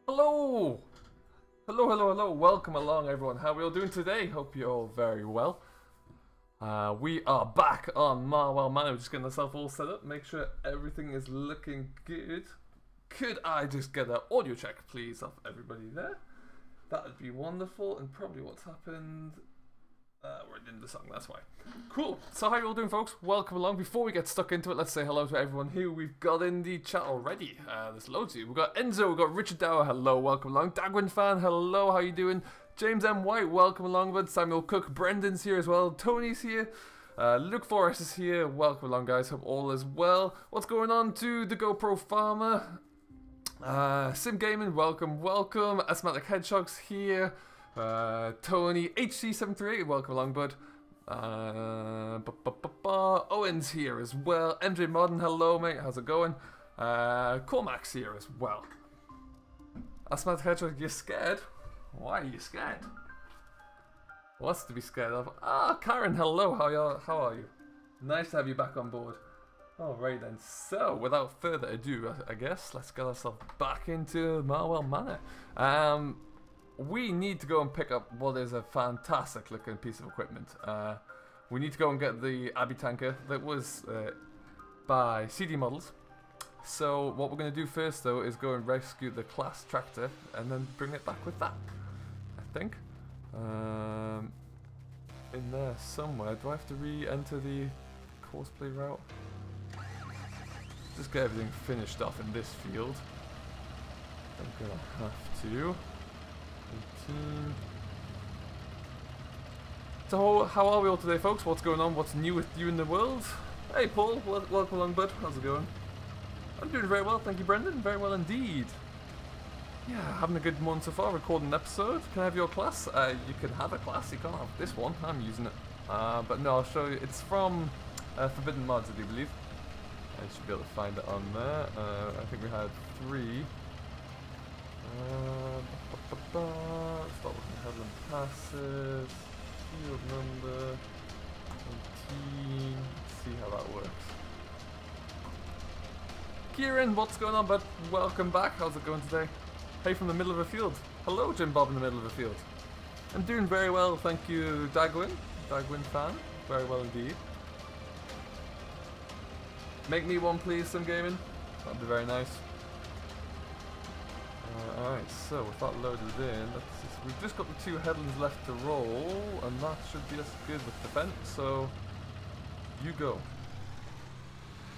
Hello! Hello, hello, hello. Welcome along, everyone. How are we all doing today? Hope you're all very well. We are back on Marwell Manor. Just getting ourselves all set up. Make sure everything is looking good. Could I just get an audio check, please, of everybody there? That would be wonderful. And probably what's happened... we're in the song, that's why. Cool. So how are you all doing, folks? Welcome along. Before we get stuck into it, let's say hello to everyone who we've got in the chat already. There's loads of you. We've got Enzo, we've got Richard Dower, hello, welcome along. Dagwin Fan, hello, how you doing? James M. White, welcome along. Bud. Samuel Cook, Brendan's here as well. Tony's here. Luke Forrest is here. Welcome along, guys. Hope all is well. What's going on to the GoPro Farmer? Sim Gaming, welcome, welcome. Asthmatic Hedgehog's here. Tony HC738, welcome along, bud. Owen's here as well. MJ Modern, hello, mate. How's it going? Cormac's here as well. Asthmatic Hedgehog, you're scared? Why are you scared? What's to be scared of? Karen, hello. How are you? Nice to have you back on board. Alright then, so without further ado, I guess, let's get ourselves back into Marwell Manor. We need to go and pick up what is a fantastic looking piece of equipment. We need to go and get the Abbey tanker that was by CD Models. So what we're going to do first though is go and rescue the class tractor and then bring it back with that, I think. In there somewhere. Do I have to re-enter the courseplay route? Just get everything finished off in this field. I'm going to have to. 18. So how are we all today, folks? What's going on? What's new with you in the world? Hey Paul, welcome along, bud. How's it going? I'm doing very well, thank you, Brendan. Very well indeed. Yeah, having a good month so far, recording an episode. Can I have your class? You can have a class, you can't have this one. I'm using it. But no, I'll show you. It's from Forbidden Mods, I do believe. I should be able to find it on there. I think we had 3. Start looking at headland passes, field number 19, see how that works. Kieran, what's going on, bud? Welcome back, how's it going today? Hey from the middle of a field. Hello, Jim Bob in the middle of a field. I'm doing very well, thank you, Dagwin fan, very well indeed. Make me one please, Sim Gaming, that'd be very nice. Alright, so with that loaded in, we've just got the 2 headlands left to roll, and that should be us good with defense, so you go.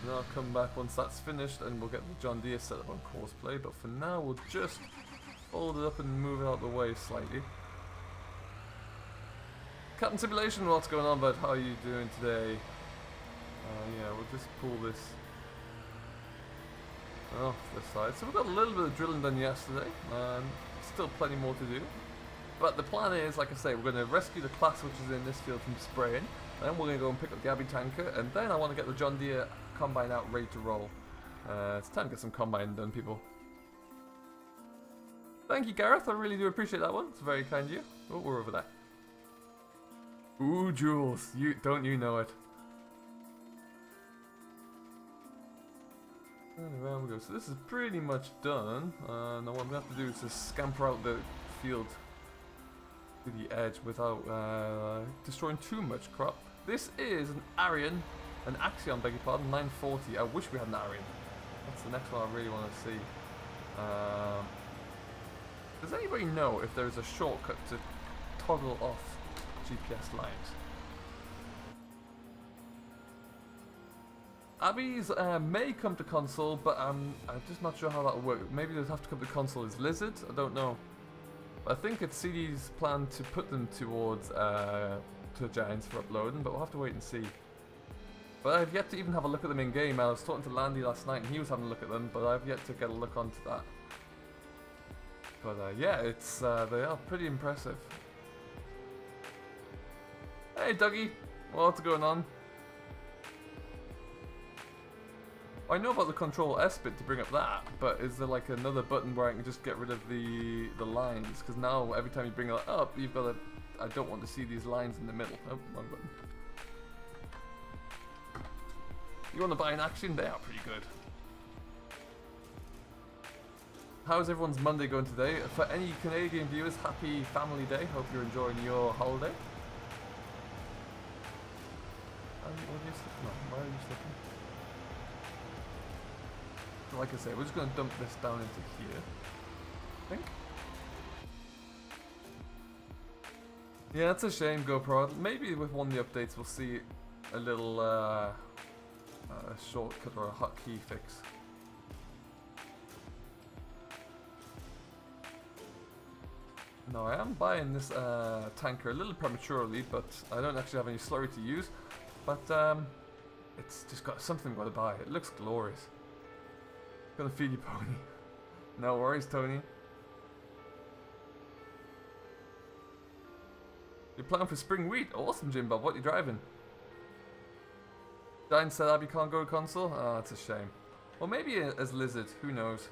Then I'll come back once that's finished and we'll get the John Deere set up on courseplay, but for now we'll just fold it up and move it out of the way slightly. Captain Simulation, what's going on, bud? How are you doing today? Yeah, we'll just pull this off this side. So we've got a little bit of drilling done yesterday, still plenty more to do. But the plan is, like I say, we're going to rescue the class which is in this field from spraying, then we're going to go and pick up the Abbey tanker, and then I want to get the John Deere combine out ready to roll. It's time to get some combine done, people. Thank you, Gareth, I really do appreciate that one, it's very kind of you. Oh, we're over there. Ooh, Jules, don't you know it. And around we go. So this is pretty much done. Now what I'm going to have to do is just scamper out the field to the edge without destroying too much crop. This is an Axion, beg your pardon, 940. I wish we had an Arian. That's the next one I really want to see. Does anybody know if there's a shortcut to toggle off GPS lines? Abbey's may come to console, but I'm just not sure how that'll work. Maybe they'll have to come to console as Lizard. I don't know. I think it's CD's plan to put them towards to Giants for uploading, but we'll have to wait and see. But I've yet to even have a look at them in game. I was talking to Landy last night, and he was having a look at them, but I've yet to get a look onto that. But yeah, it's they are pretty impressive. Hey, Dougie, what's going on? I know about the Control S bit to bring up that, but is there like another button where I can just get rid of the lines? Because now every time you bring it up, you've got to. I don't want to see these lines in the middle. Oh, wrong button. You want to buy an action? They are pretty good. How's everyone's Monday going today? For any Canadian viewers, happy Family Day. Hope you're enjoying your holiday. What are you slipping on? Why are you slipping? Like I say, we're just going to dump this down into here, I think. Yeah, that's a shame, GoPro. Maybe with one of the updates we'll see a little shortcut or a hotkey fix. Now I am buying this tanker a little prematurely, but I don't actually have any slurry to use. But it's just got something I've got to buy. It looks glorious. Gonna feed you, Pony. No worries, Tony. You're planning for spring wheat. Awesome, Jim Bob. What are you driving? Diane said Abby can't go to console. Oh, that's a shame. Well, maybe as Lizard. Who knows?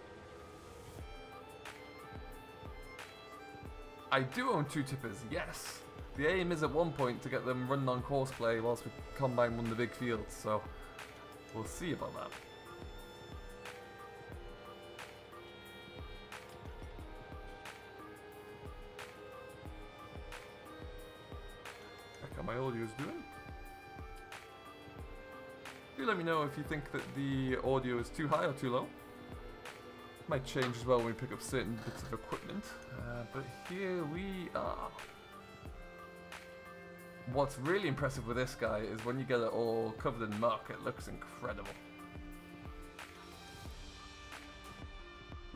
I do own 2 tippers. Yes. The aim is at one point to get them running on courseplay whilst we combine one of the big fields. So we'll see about that. How my audio is doing. Do let me know if you think that the audio is too high or too low. Might change as well when we pick up certain bits of equipment. But here we are. What's really impressive with this guy is when you get it all covered in muck, it looks incredible.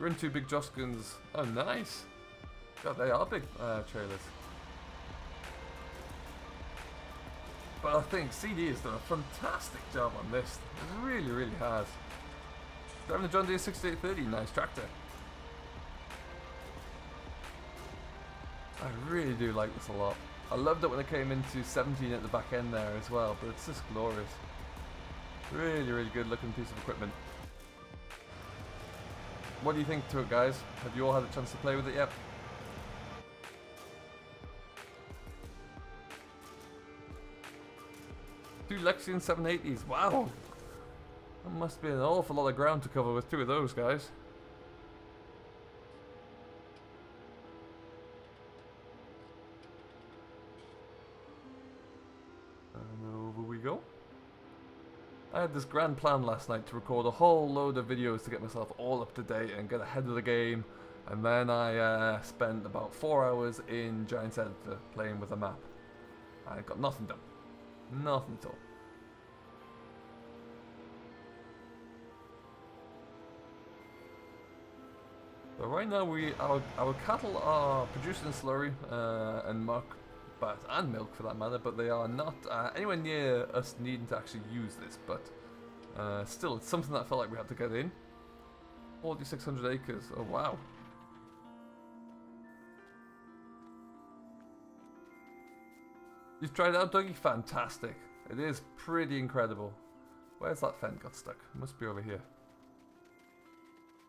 We're in 2 big Joskins. Oh, nice. God, they are big trailers. But I think CD has done a fantastic job on this. It really, really has. Driving the John Deere 6830, nice tractor. I really do like this a lot. I loved it when it came into 17 at the back end there as well, but it's just glorious. Really, really good looking piece of equipment. What do you think to it, guys? Have you all had a chance to play with it yet? Two Lexion 780s, wow! That must be an awful lot of ground to cover with 2 of those, guys. And over we go. I had this grand plan last night to record a whole load of videos to get myself all up to date and get ahead of the game. And then I spent about 4 hours in Giants Editor playing with a map. I got nothing done. Nothing at all. So right now our cattle are producing slurry and muck, and milk for that matter, but they are not anywhere near us needing to actually use this. But still, it's something that I felt like we had to get in. 4,600 acres. Oh wow. You've tried it out, Dougie? Fantastic. It is pretty incredible. Where's that fence got stuck? It must be over here.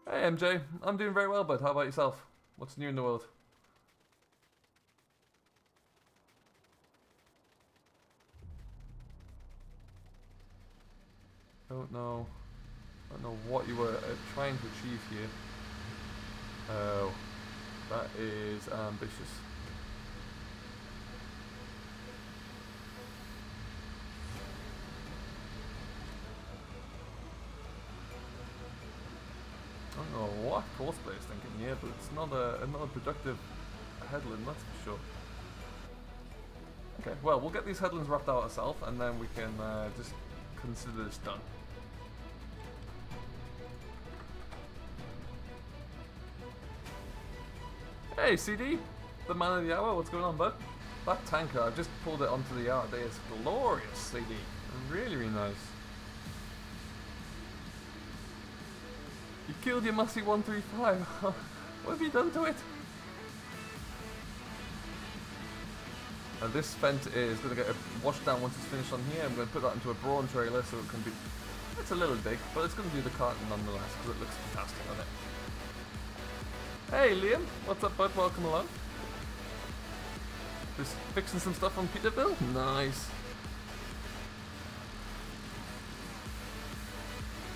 Hey MJ, I'm doing very well, bud. How about yourself? What's new in the world? Don't know what you were trying to achieve here. Oh, that is ambitious. I don't know what Courseplay is thinking here, but it's not a productive headland, that's for sure. Okay, well, we'll get these headlands wrapped out ourselves, and then we can just consider this done. Hey, CD, the man of the hour. What's going on, bud? That tanker, I've just pulled it onto the yard. It is glorious, CD. Really, really nice. You killed your Massey 135. What have you done to it? And this Fent is going to get washed down once it's finished on here. I'm going to put that into a brawn trailer so it can be... It's a little big, but it's going to do the carton nonetheless because it looks fantastic on it. Hey Liam, what's up bud? Welcome along. Just fixing some stuff on Peterbilt? Nice.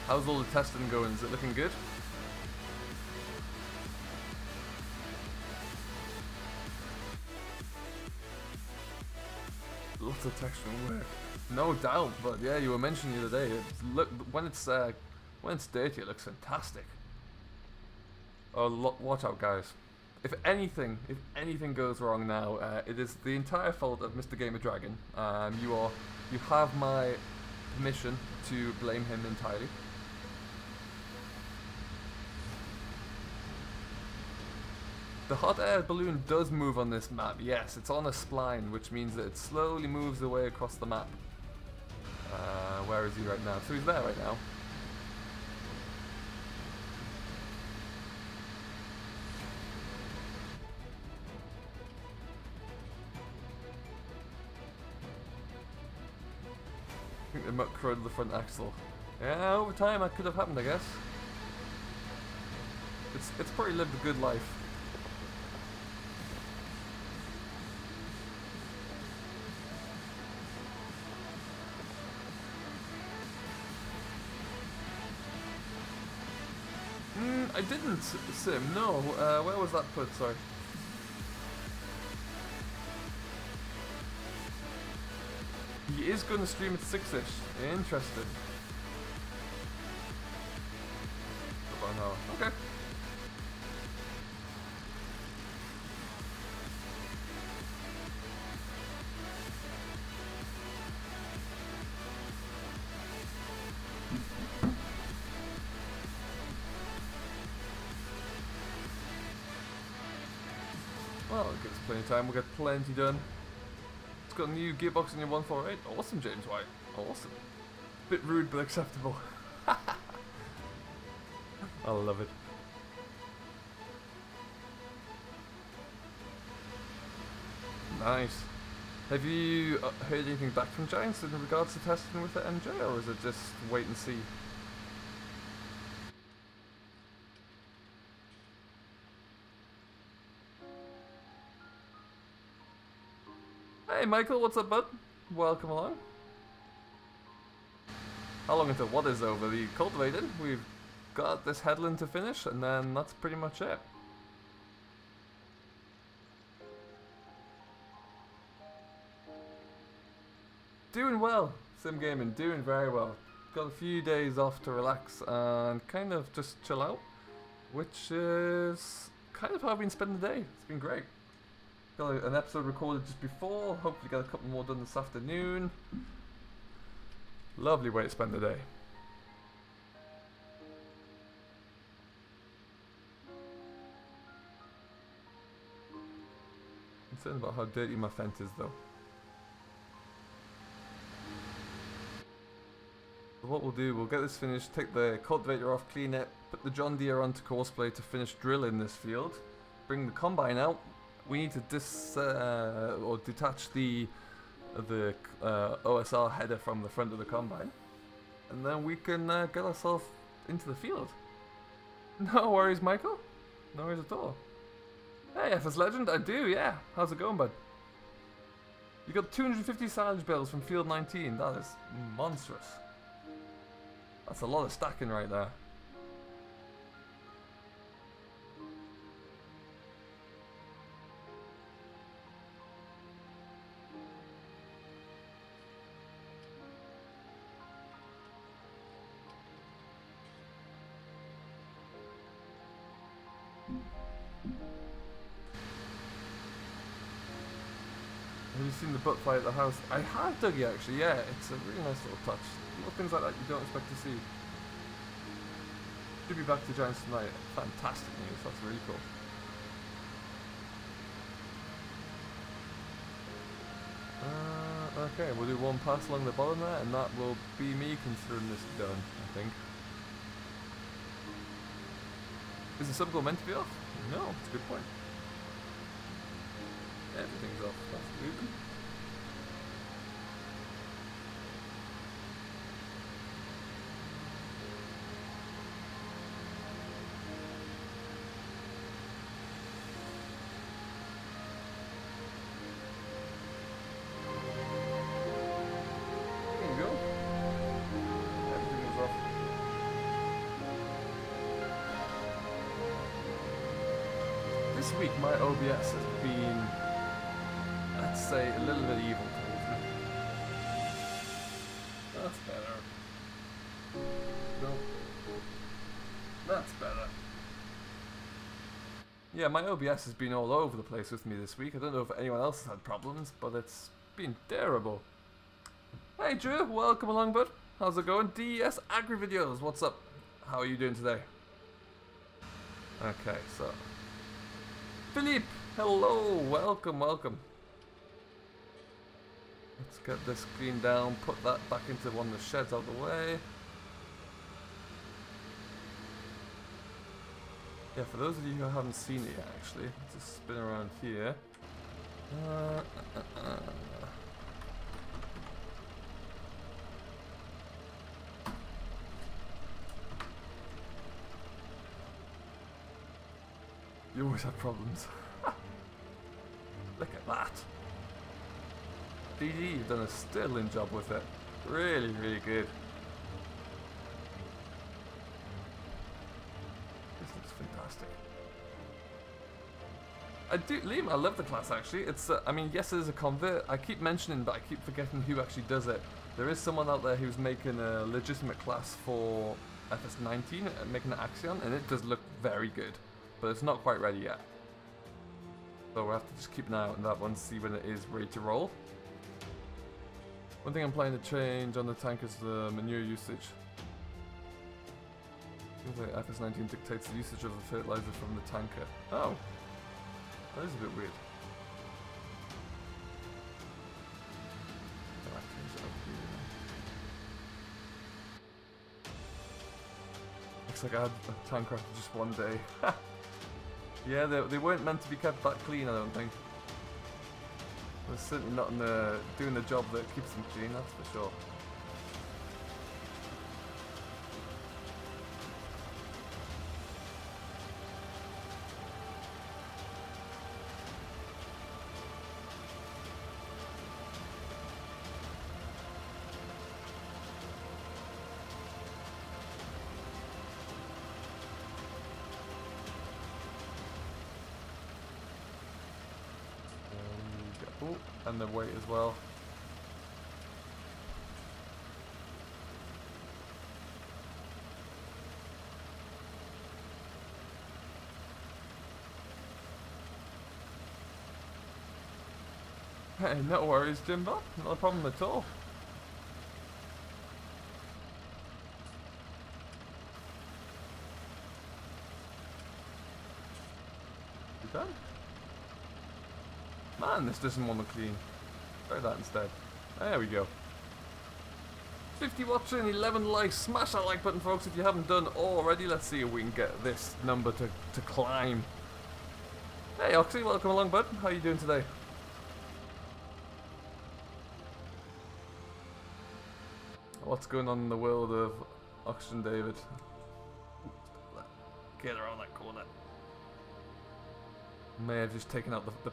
How's all the testing going? Is it looking good? Lots of texture work. No doubt, but yeah, you were mentioning the other day, when it's dirty it looks fantastic. Oh, watch out guys. If anything goes wrong now, it is the entire fault of Mr. Gamer Dragon. You have my permission to blame him entirely. The hot air balloon does move on this map, yes, it's on a spline, which means that it slowly moves away across the map. Where is he right now? So he's there right now. I think they muck crowed the front axle. Yeah, over time that could have happened, I guess. It's probably lived a good life. I didn't, Sim, no. Where was that put? Sorry. He is going to stream at 6ish. Interesting. About an hour. Okay. Well, it gives us plenty of time, we'll get plenty done. It's got a new gearbox in your 148. Awesome, James White. Awesome. Bit rude, but acceptable. I love it. Nice. Have you heard anything back from Giants in regards to testing with the MJ, or is it just wait and see? Hey Michael, what's up bud? Welcome along. How long until what is over? The cultivated. We've got this headland to finish and then that's pretty much it. Doing well, Sim Gaming, doing very well. Got a few days off to relax and kind of just chill out, which is kind of how I've been spending the day. It's been great. Got an episode recorded just before, hopefully get a couple more done this afternoon. Lovely way to spend the day. I'm concerned about how dirty my fence is though. So what we'll do, we'll get this finished, take the cultivator off, clean it, put the John Deere onto courseplay to finish drilling this field, bring the combine out. We need to detach the OSR header from the front of the combine, and then we can get ourselves into the field. No worries, Michael. No worries at all. Hey, FS Legend, I do, yeah. How's it going, bud? You got 250 silage bales from field 19. That is monstrous. That's a lot of stacking right there. Have you seen the butt fly at the house? I have, Dougie, actually, yeah. It's a really nice little touch. Little things like that you don't expect to see. Should be back to Giants tonight. Fantastic news, that's really cool. Okay, we'll do one pass along the bottom there, and that will be me considering this done, I think. Is the sub goal meant to be off? No, it's a good point. Everything's off, absolutely. This week my OBS has been, let's say, a little bit evil towards me. That's better. No. That's better. Yeah, my OBS has been all over the place with me this week. I don't know if anyone else has had problems, but it's been terrible. Hey Drew, welcome along bud. How's it going? DS Agri Videos, what's up? How are you doing today? Okay, so Philippe, hello, welcome, welcome. Let's get this cleaned down, put that back into one of the sheds out of the way. Yeah, for those of you who haven't seen it yet, actually, let's just spin around here. You always have problems. Look at that. DD, you've done a sterling job with it. Really, really good. This looks fantastic. Liam, I love the class actually. It's, I mean, yes, it is a convert. I keep mentioning, but I keep forgetting who actually does it. There is someone out there who's making a legitimate class for FS19, making an Axion, and it does look very good. But it's not quite ready yet. So we'll have to just keep an eye out on that one, see when it is ready to roll. One thing I'm planning to change on the tank is the manure usage. Seems like FS19 dictates the usage of the fertilizer from the tanker. Oh, that is a bit weird. Looks like I had a tanker after just one day. Yeah, they weren't meant to be kept that clean, I don't think. They're certainly not doing the job that keeps them clean, that's for sure. Oh, and the weight as well. Hey, no worries, Jimbo. Not a problem at all. You done? Man, this doesn't want to clean. Try that instead. There we go. 50 watching, 11 likes. Smash that like button, folks, if you haven't done already. Let's see if we can get this number to climb. Hey, Oxy, welcome along, bud. How you doing today? What's going on in the world of Oxygen David? Get around that corner. May have just taken out the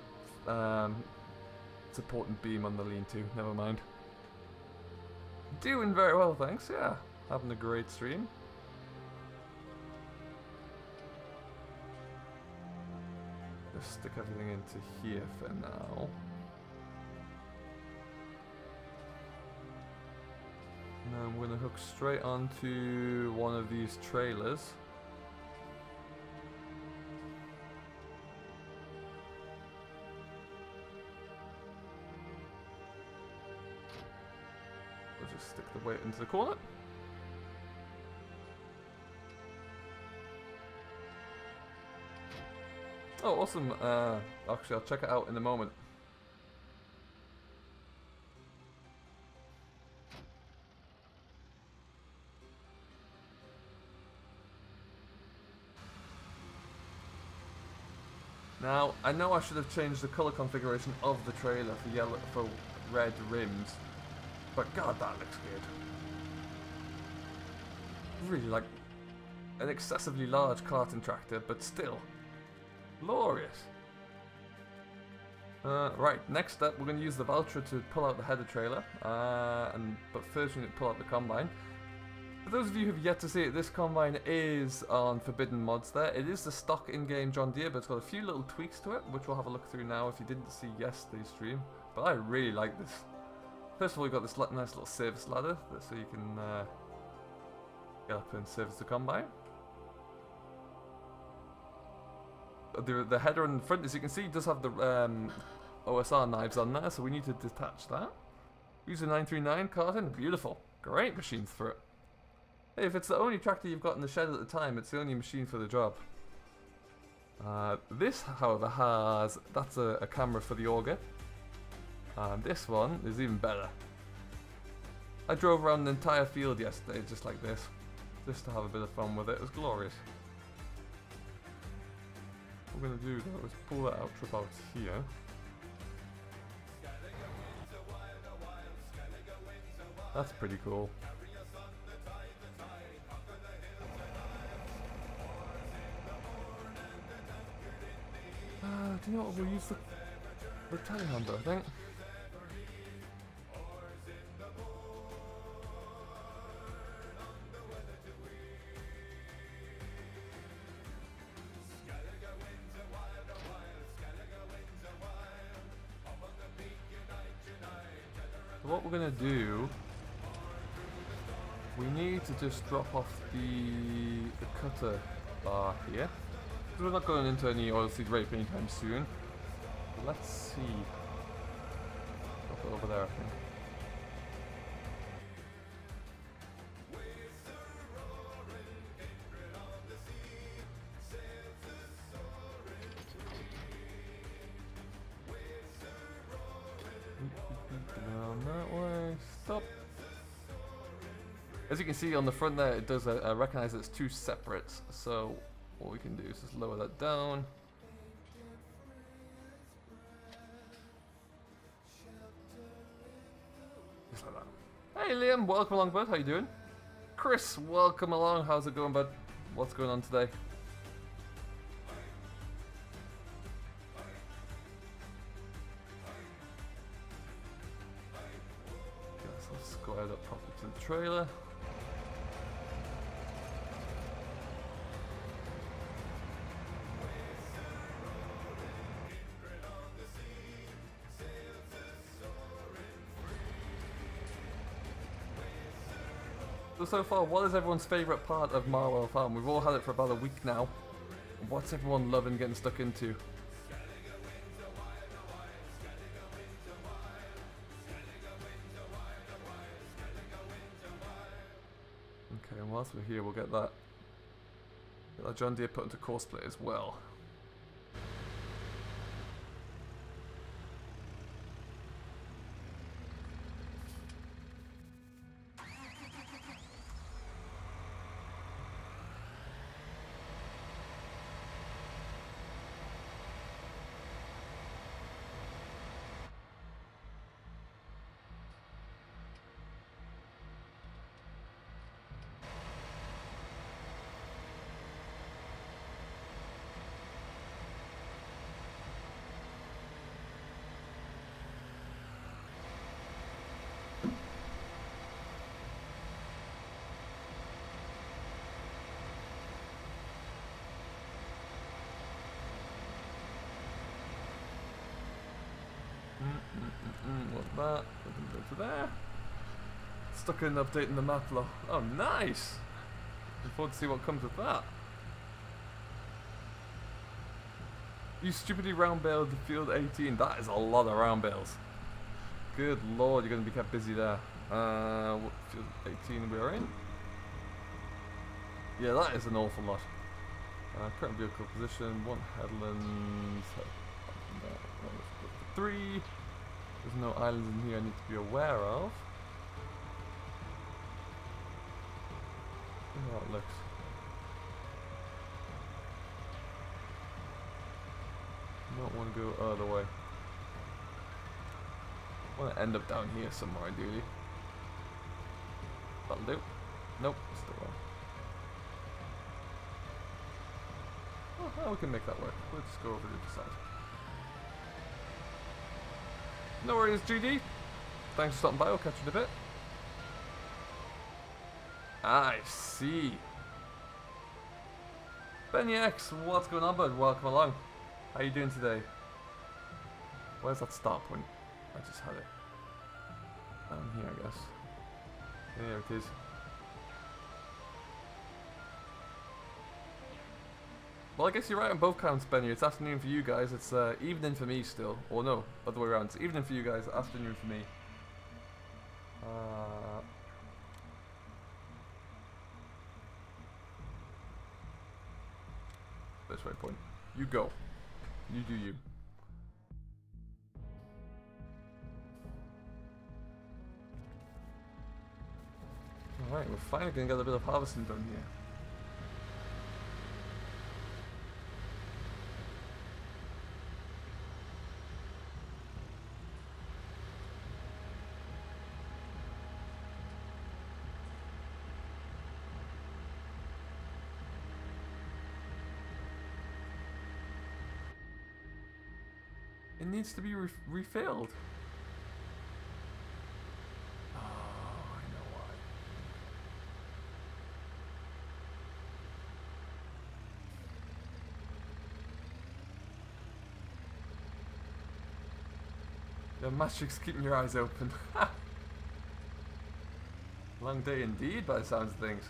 supporting beam on the lean-to. Never mind. Doing very well, thanks. Yeah, having a great stream. Just stick everything into here for now. Now I'm going to hook straight onto one of these trailers. We'll just stick the weight into the corner. Oh, awesome. Actually, I'll check it out in a moment. Now, I know I should have changed the colour configuration of the trailer for yellow, for red rims, but god, that looks good. Really like an excessively large karting tractor, but still glorious. Right, next up, we're going to use the Valtra to pull out the header trailer, but first we need to pull out the combine. For those of you who've yet to see it, this combine is on Forbidden Mods there. It is the stock in-game John Deere, but it's got a few little tweaks to it, which we'll have a look through now if you didn't see yesterday's stream. But I really like this. First of all, you've got this nice little service ladder, so you can get up and service the combine. The header in the front, as you can see, does have the OSR knives on there, so we need to detach that. Use a 939 carton, beautiful. Great machines for it. Hey, if it's the only tractor you've got in the shed at the time, it's the only machine for the job. This, however, that's a camera for the auger. And this one is even better. I drove around the entire field yesterday just like this, just to have a bit of fun with it. It was glorious. What we're going to do though is pull that out trip out here. That's pretty cool. Do you know what, we'll use the telehandler, I think. So what we're going to do, we need to just drop off the cutter bar here. We're not going into any oilseed rape anytime soon. But let's see. Drop it over there, I think. Down that way. Stop. As you can see on the front there, it does recognize that it's two separate. So what we can do is just lower that down. Just like that. Hey Liam, welcome along bud, how you doing? Chris, welcome along, how's it going bud? What's going on today? Okay, so let's square that properly to the trailer. So far, what is everyone's favourite part of Marwell Farm? We've all had it for about a week now. What's everyone loving getting stuck into? Okay, and whilst we're here, we'll get that John Deere put into course play as well. What's that? We can go to there. Stuck in updating the map though. Oh, nice! Looking forward to see what comes with that. You stupidly round bailed field 18. That is a lot of round bales. Good lord, you're going to be kept busy there. What field 18 we are in? Yeah, that is an awful lot. Current vehicle position, 1 headland. 3. There's no islands in here I need to be aware of. See how it looks. don't want to go other way. I want to end up down here somewhere, ideally. That'll do. Nope, still wrong. Oh, well, we can make that work. We'll just go over to the side. No worries, GD. Thanks for stopping by. I'll catch you in a bit. I see. Benny X, what's going on, bud? Welcome along. How you doing today? Where's that stop point? I just had it. Down here, I guess. There it is. Well, I guess you're right on both counts, Benny. It's afternoon for you guys. It's evening for me still. Or no, other way around. It's evening for you guys, afternoon for me. This waypoint. You go. You do you. Alright, we're finally going to get a bit of harvesting done here. It needs to be refilled. Oh, I know why. The Matrix keeping your eyes open. Long day indeed, by the sounds of things.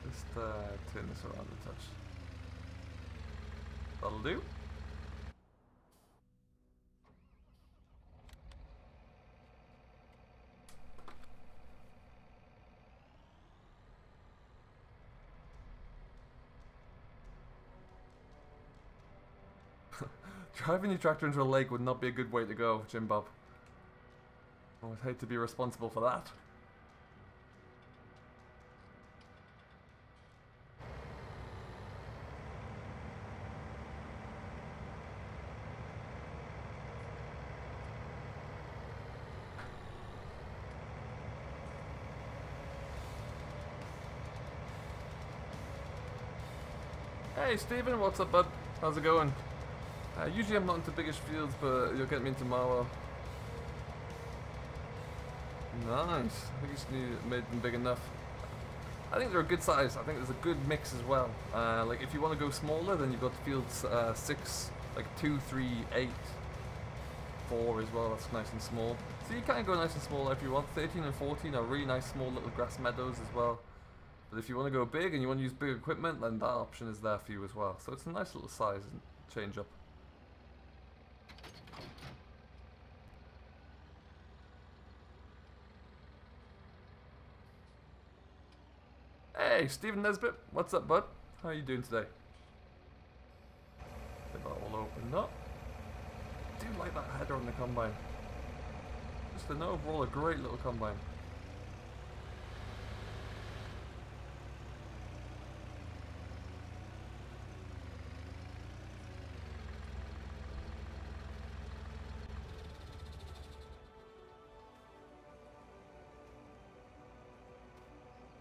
Just turn this around a touch. That'll do. Driving your tractor into a lake would not be a good way to go, Jim Bob. I would hate to be responsible for that. Hey Stephen, what's up bud? How's it going? Usually I'm not into biggish fields, but you'll get me into Marwell. Nice. I think you just need made them big enough. I think they're a good size. I think there's a good mix as well. Like if you want to go smaller, then you've got fields 6, like 2, 3, 8, 4 as well. That's nice and small. So you can go nice and small if you want. 13 and 14 are really nice small little grass meadows as well. But if you want to go big and you want to use big equipment, then that option is there for you as well. So it's a nice little size and change up. Hey, Stephen Nesbitt, what's up, bud? How are you doing today? Get that all opened up. I do like that header on the combine. Just an overall a great little combine.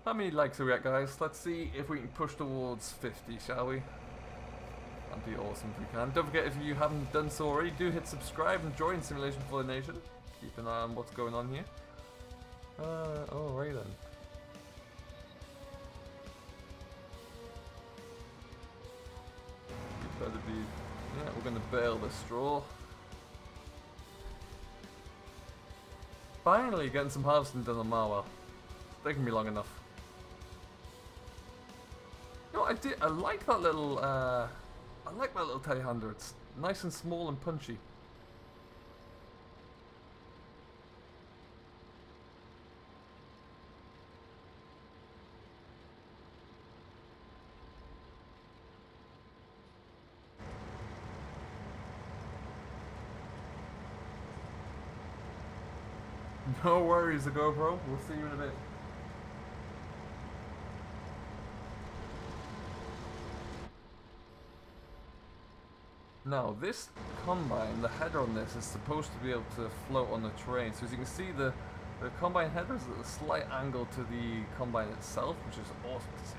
How many likes are we at, guys? Let's see if we can push towards 50, shall we? That'd be awesome if we can. Don't forget, if you haven't done so already, do hit subscribe and join Simulation for the Nation. Keep an eye on what's going on here. Alright then. You better be... Yeah, we're gonna bale the straw. Finally getting some harvesting done on Marwell. It's taking me long enough. You know, I like that little, I like that little telehandler. It's nice and small and punchy. No worries, the GoPro. We'll see you in a bit. Now this combine, the header on this is supposed to be able to float on the terrain. So as you can see, the combine header is at a slight angle to the combine itself, which is awesome to see.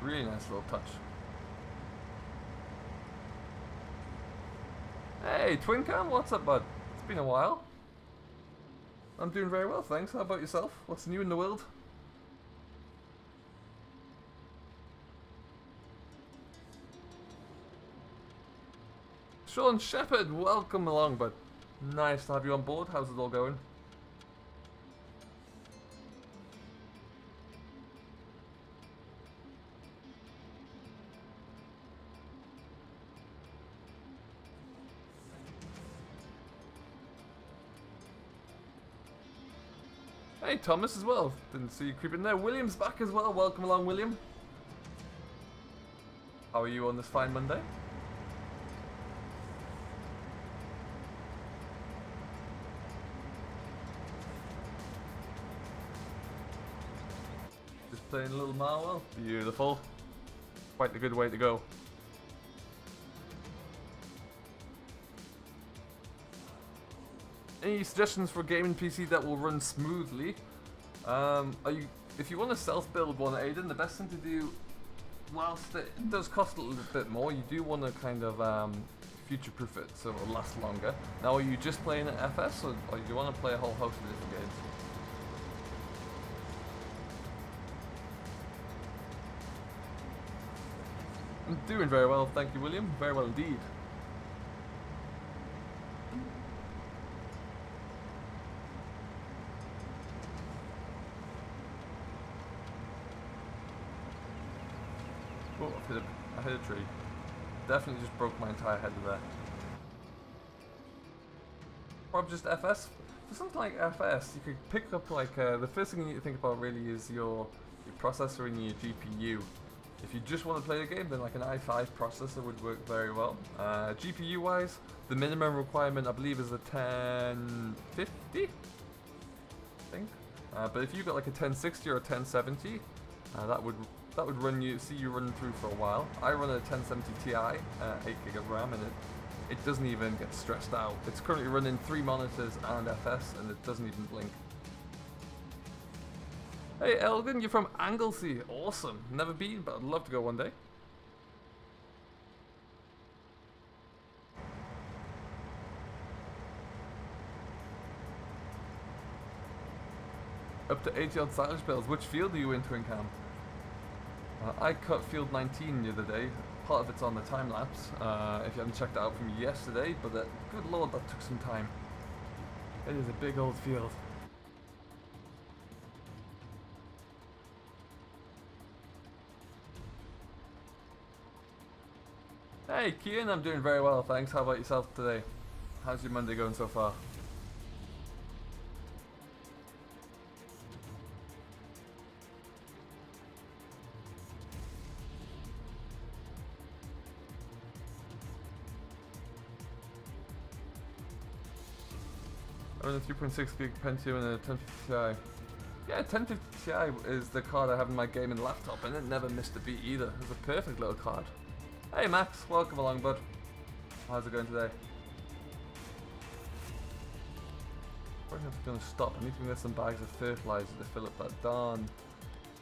Really nice little touch. Hey, Twin Cam, what's up, bud? It's been a while. I'm doing very well, thanks. How about yourself? What's new in the world? Sean Shepherd, welcome along, bud. Nice to have you on board. How's it all going? Hey, Thomas as well. Didn't see you creeping there. William's back as well. Welcome along, William. How are you on this fine Monday? Just playing a little Marwell. Beautiful. Quite a good way to go. Any suggestions for a gaming PC that will run smoothly? If you want to self-build one, Aiden, the best thing to do, whilst it does cost a little bit more, you do want to kind of future-proof it so it'll last longer. Now, are you just playing at FS, or do you want to play a whole host of different games? I'm doing very well, thank you, William. Very well indeed. Oh, I hit a tree. Definitely just broke my entire head there. Probably just FS. For something like FS, you could pick up like the first thing you need to think about really is your processor and your GPU. If you just want to play the game, then like an i5 processor would work very well. GPU wise, the minimum requirement I believe is a 1050, I think. But if you got like a 1060 or a 1070, that would run you running through for a while. I run a 1070 Ti, 8GB of RAM, and it doesn't even get stressed out. It's currently running 3 monitors and FS, and it doesn't even blink. Hey Elgin, you're from Anglesey. Awesome. Never been, but I'd love to go one day. Up to 80 odd silage bells. Which field are you in, Twin Cam? I cut field 19 the other day. Part of it's on the time lapse. If you haven't checked it out from yesterday, but good lord, that took some time. It is a big old field. Hey Kian, I'm doing very well, thanks. How about yourself today? How's your Monday going so far? I run a 3.6 gig Pentium and a 1050 Ti. Yeah, 1050 Ti is the card I have in my gaming laptop, and it never missed a beat either. It's a perfect little card. Hey Max, welcome along, bud. How's it going today? I'm going to stop. I need to get some bags of fertilizer to fill up that darn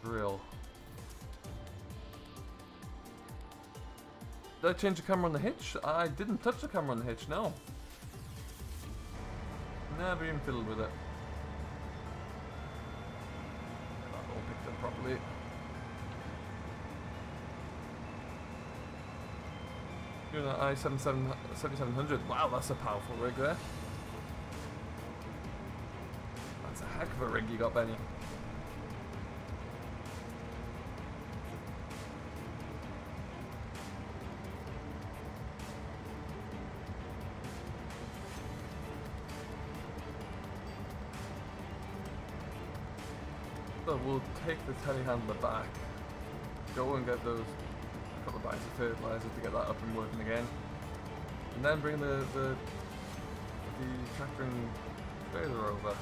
drill. Did I change the camera on the hitch? I didn't touch the camera on the hitch, no. Never even fiddled with it. Get that all picked up properly. Doing an i7700. Wow, that's a powerful rig there. That's a heck of a rig you got, Benny. So we'll take the telehandler back, go and get those couple of bags of fertilizer to get that up and working again, and then bring the tractor and trailer over.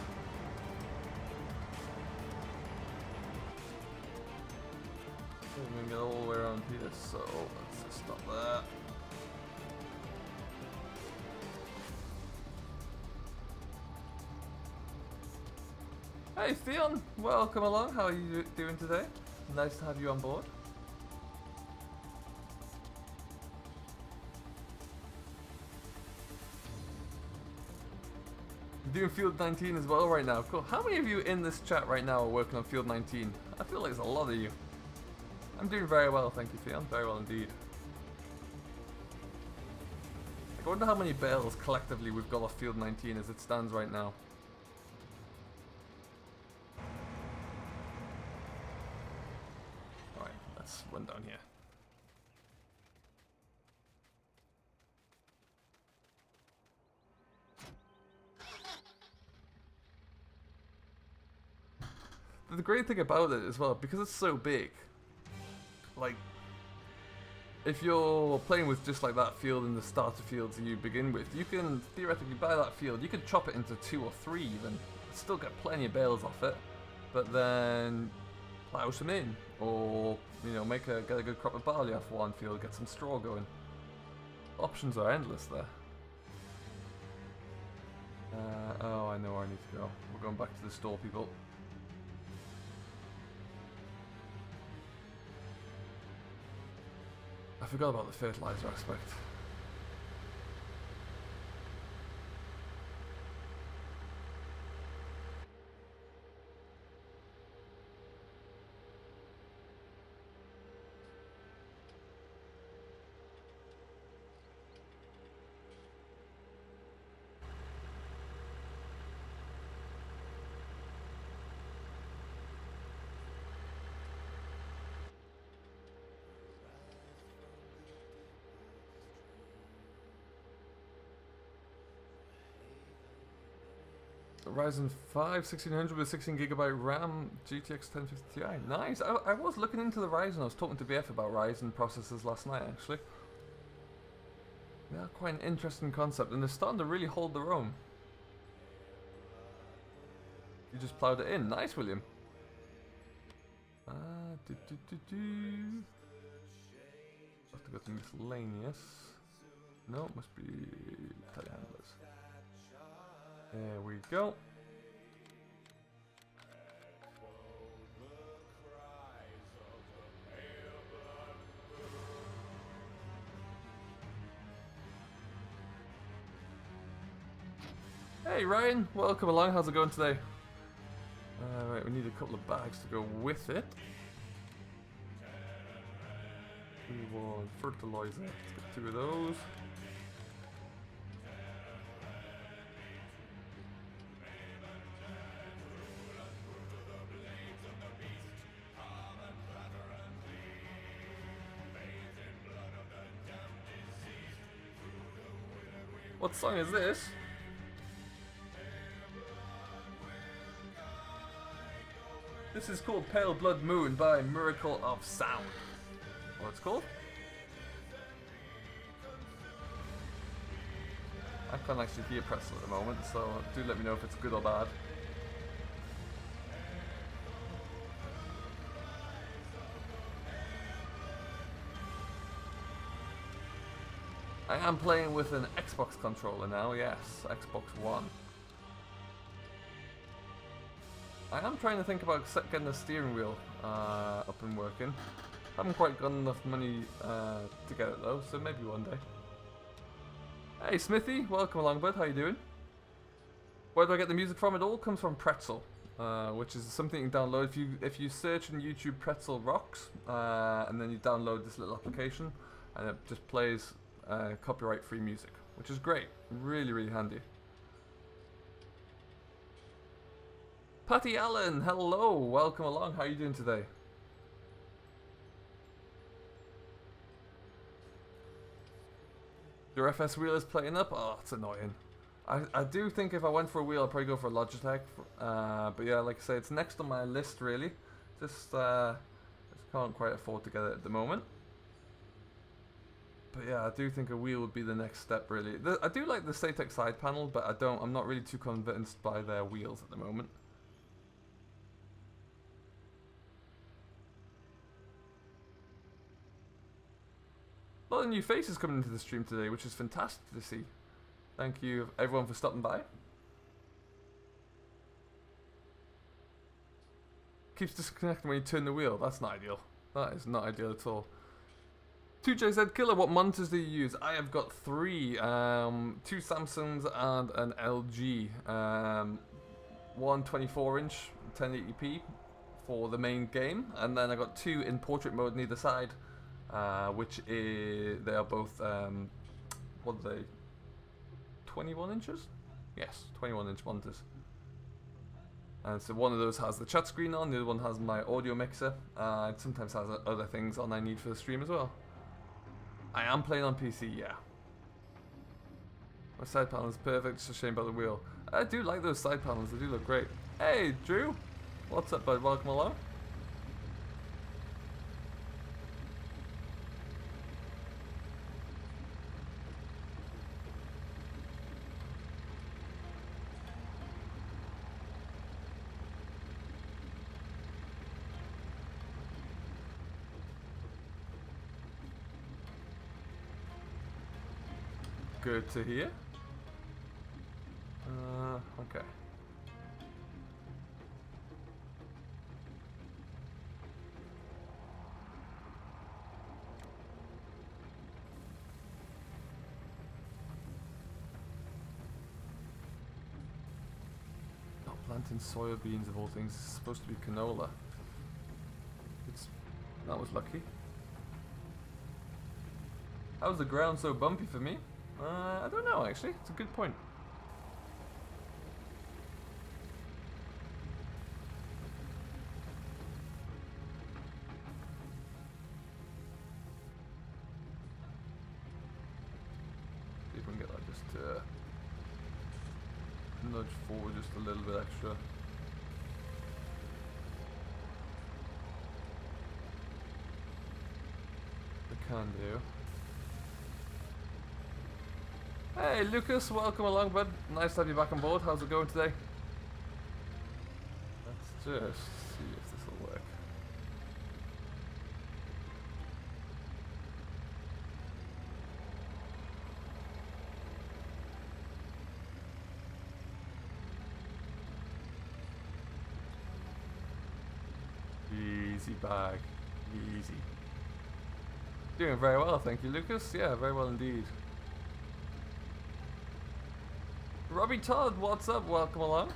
We're going to get all the way around here, so let's just stop there. Hey Theon, welcome along. How are you doing today? Nice to have you on board. Doing Field 19 as well right now. Cool. How many of you in this chat right now are working on Field 19? I feel like there's a lot of you. I'm doing very well, thank you, Theon. Very well indeed. I wonder how many bales collectively we've got off Field 19 as it stands right now. Alright, let's run down here. The great thing about it as well, because it's so big, like, if you're playing with just like that field in the starter fields you begin with, you can theoretically buy that field, you can chop it into 2 or 3 even, still get plenty of bales off it, but then plough some in, or, you know, get a good crop of barley off one field, get some straw going. Options are endless there. Oh, I know where I need to go. We're going back to the store, people. I forgot about the fertilizer aspect. Ryzen 5 1600 with 16GB RAM, GTX 1050 Ti. Nice. I was looking into the Ryzen. I was talking to BF about Ryzen processors last night, actually. They're quite an interesting concept, and they're starting to really hold their own. You just ploughed it in. Nice, William. Have to go to miscellaneous. No, must be telehandlers. There we go. Hey Ryan, welcome along. How's it going today? Right, we need a couple of bags to go with it. We want fertilizer. Let's get 2 of those. What song is this? This is called Pale Blood Moon by Miracle of Sound. What it's called? I can't actually hear Pretzel at the moment, so do let me know if it's good or bad. I am playing with an Xbox controller now, yes, Xbox One. I am trying to think about getting the steering wheel up and working. Haven't quite got enough money to get it though, so maybe one day. Hey Smithy, welcome along bud, how you doing? Where do I get the music from? It all comes from Pretzel, which is something you can download. If you search on YouTube Pretzel Rocks, and then you download this little application, and it just plays copyright-free music, which is great, really, really handy. Patty Allen, hello, welcome along. How are you doing today? Your FS wheel is playing up. Oh, it's annoying. I do think if I went for a wheel, I'd probably go for a Logitech. But yeah, like I say, it's next on my list really. Just can't quite afford to get it at the moment. But yeah, I do think a wheel would be the next step, really. I do like the Satec side panel, but I'm not really too convinced by their wheels at the moment. A lot of new faces coming into the stream today, which is fantastic to see. Thank you, everyone, for stopping by. Keeps disconnecting when you turn the wheel. That's not ideal. That is not ideal at all. 2JZ Killer, what monitors do you use? I have got 3. 2 Samsungs and an LG. One 24-inch 1080p for the main game. And then I got 2 in portrait mode on either side. Which is... They are both... what are they? 21 inches? Yes, 21-inch monitors. And so one of those has the chat screen on, the other one has my audio mixer. It sometimes has other things on I need for the stream as well. I am playing on PC, yeah. My side panel is perfect, it's a shame about the wheel. I do like those side panels, they do look great. Hey, Drew! What's up, bud? Welcome along. Good to hear. Okay. Not planting soybeans of all things. It's supposed to be canola. That was lucky. How was the ground so bumpy for me? I don't know actually, it's a good point. See if we can get that just to nudge forward just a little bit extra. We can do. Hey Lucas, welcome along bud. Nice to have you back on board. How's it going today? Let's just see if this will work. Easy bag. Easy. Doing very well, thank you Lucas. Yeah, very well indeed. Robbie Todd, what's up? Welcome along.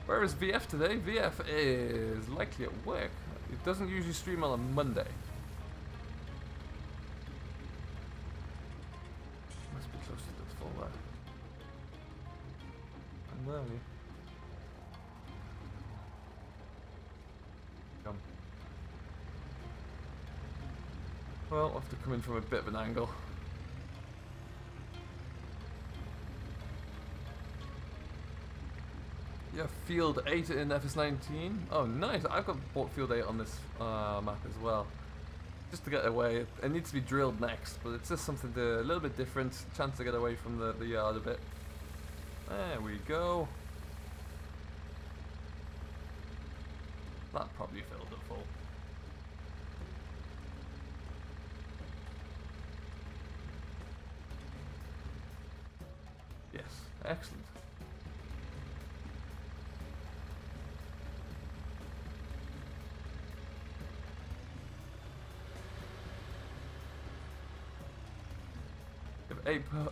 Where is VF today? VF is likely at work. It doesn't usually stream on a Monday. Must be close to the full there. And there we come. Well, I'll have to come in from a bit of an angle. Yeah, Field 8 in FS19. Oh, nice. I've got bought Field 8 on this map as well. Just to get away. It needs to be drilled next, but it's just something a little bit different. Chance to get away from the yard a bit. There we go. That probably filled it full. Yes, excellent.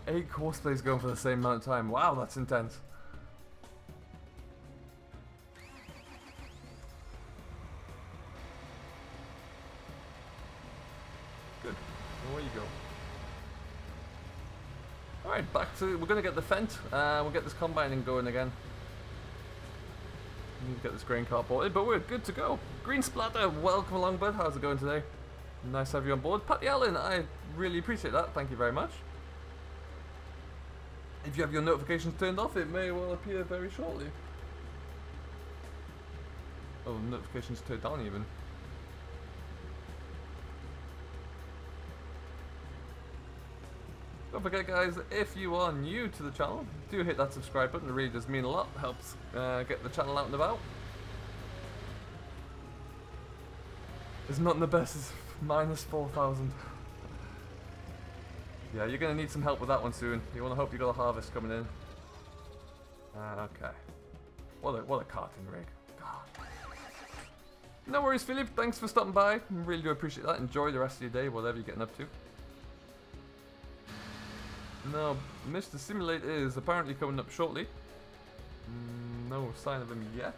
Eight cosplays going for the same amount of time. Wow, that's intense. Good. Away you go. Alright, back to... We're going to get the Fent. We'll get this combining going again. We need to get this grain cart bolted, but we're good to go. Green Splatter, welcome along, bud. How's it going today? Nice to have you on board. Patty Allen, I really appreciate that. Thank you very much. If you have your notifications turned off, it may well appear very shortly. Oh, notifications turned down even. Don't forget guys, if you are new to the channel, do hit that subscribe button, it really does mean a lot, helps get the channel out and about. It's not the best, it's minus 4,000. Yeah, you're gonna need some help with that one soon. You wanna hope you got a harvest coming in. Okay. What a carting rig. God. No worries, Philip. Thanks for stopping by. Really do appreciate that. Enjoy the rest of your day, whatever you're getting up to. No, Mr. Simulator is apparently coming up shortly. No sign of him yet,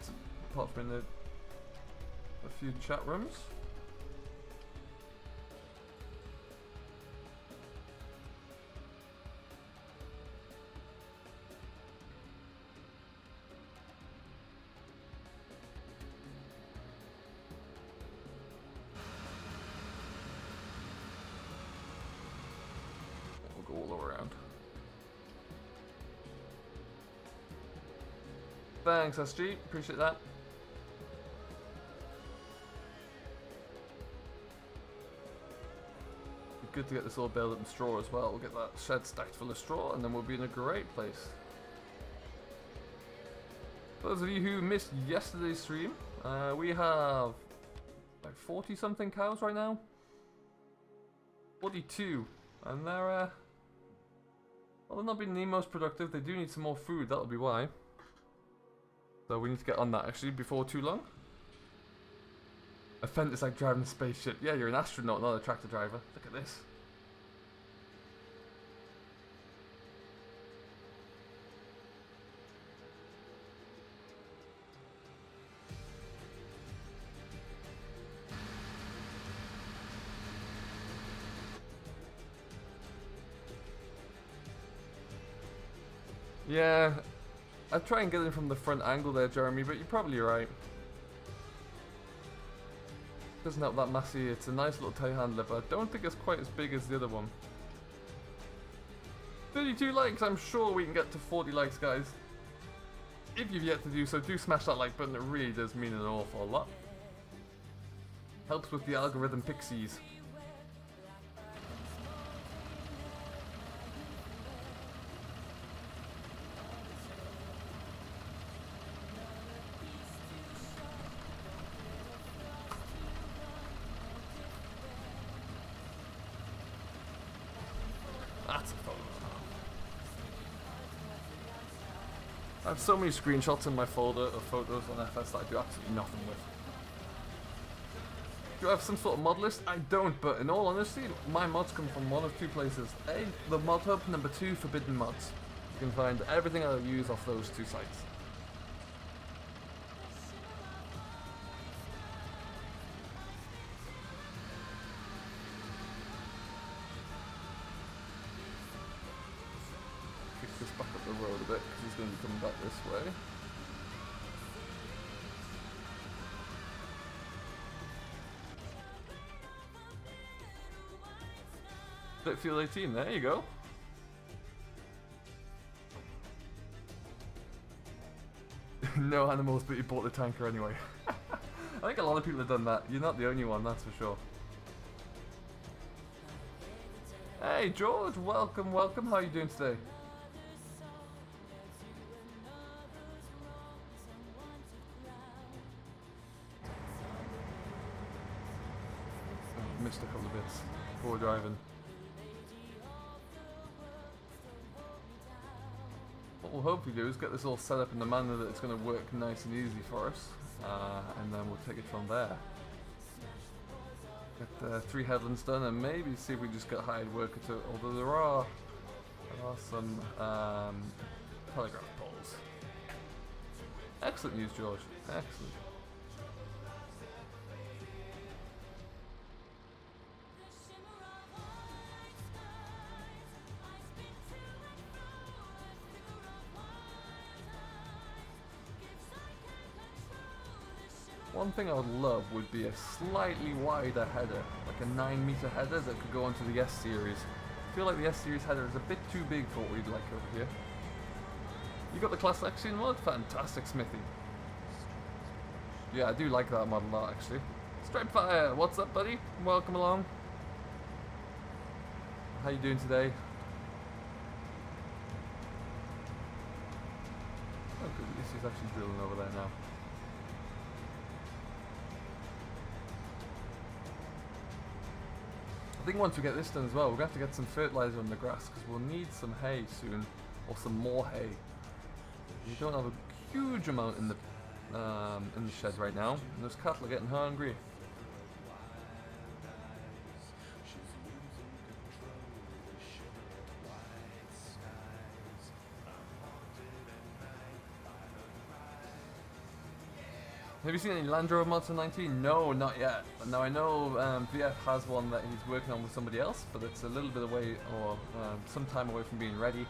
apart from in a few chat rooms. We'll go all around. Thanks, SG. Appreciate that. Be good to get this all built up in straw as well. We'll get that shed stacked full of straw and then we'll be in a great place. For those of you who missed yesterday's stream, we have like 40 something cows right now. 42. And they're, well, they're not being the most productive. They do need some more food, that'll be why. So we need to get on that actually before too long. A Fent is like driving a spaceship. Yeah, you're an astronaut, not a tractor driver. Look at this. Yeah, I'd try and get in from the front angle there, Jeremy, but you're probably right. Doesn't help that Massey, it's a nice little telehandler, but I don't think it's quite as big as the other one. 32 likes, I'm sure we can get to 40 likes, guys. If you've yet to do so, do smash that like button, it really does mean an awful lot. Helps with the algorithm pixies. That's a photo. I have so many screenshots in my folder of photos on FS that I do absolutely nothing with. Do I have some sort of mod list? I don't, but in all honesty, my mods come from one of two places. A, the mod hub, number two, forbidden mods. You can find everything I use off those two sites. Kick this back up the road a bit, because he's going to be coming back this way. Split Fuel 18, there you go. No animals, but you bought the tanker anyway. I think a lot of people have done that. You're not the only one, that's for sure. Hey George, welcome, welcome. How are you doing today? Oh, missed a couple of bits before driving. What we'll hopefully do is get this all set up in the manner that it's going to work nice and easy for us, and then we'll take it from there. Get the 3 headlands done and maybe see if we just get hired worker to, although there are some telegraph poles. Excellent news, George. Excellent. One thing I would love would be a slightly wider header, like a 9-meter header that could go onto the S series. I feel like the S series header is a bit too big for what we'd like over here. You got the Class Lexion mod? Fantastic, Smithy. Yeah, I do like that mod a lot, actually. Stripefire, what's up, buddy? Welcome along. How you doing today? Oh, good. At least he's actually drilling over there now. I think once we get this done as well, we're going to have to get some fertilizer on the grass because we'll need some hay soon, or some more hay. We don't have a huge amount in the shed right now, and those cattle are getting hungry. Have you seen any Land Rover mods in 19? No, not yet. Now I know VF has one that he's working on with somebody else, but it's a little bit away, or some time away from being ready.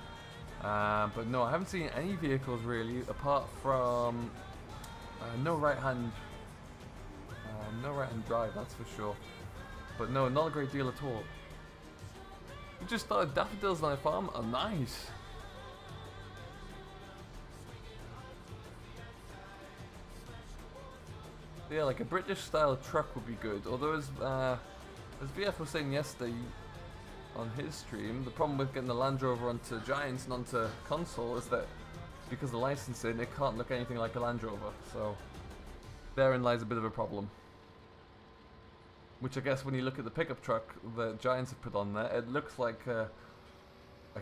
But no, I haven't seen any vehicles really, apart from no right-hand drive, that's for sure. But no, not a great deal at all. We just started daffodils on our farm. Oh, nice. Yeah, like a British style truck would be good. Although as VF was saying yesterday on his stream, the problem with getting the Land Rover onto Giants and onto console is that because of licensing, it can't look anything like a Land Rover. So therein lies a bit of a problem. Which I guess when you look at the pickup truck that Giants have put on there, it looks like a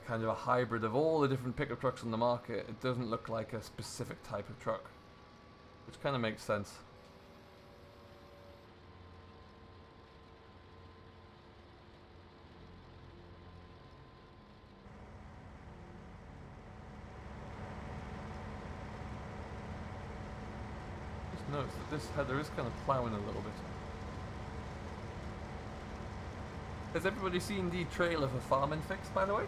kind of a hybrid of all the different pickup trucks on the market. It doesn't look like a specific type of truck, which kind of makes sense. Notice that this header is kind of ploughing a little bit. Has everybody seen the trailer for Farming Fix, by the way?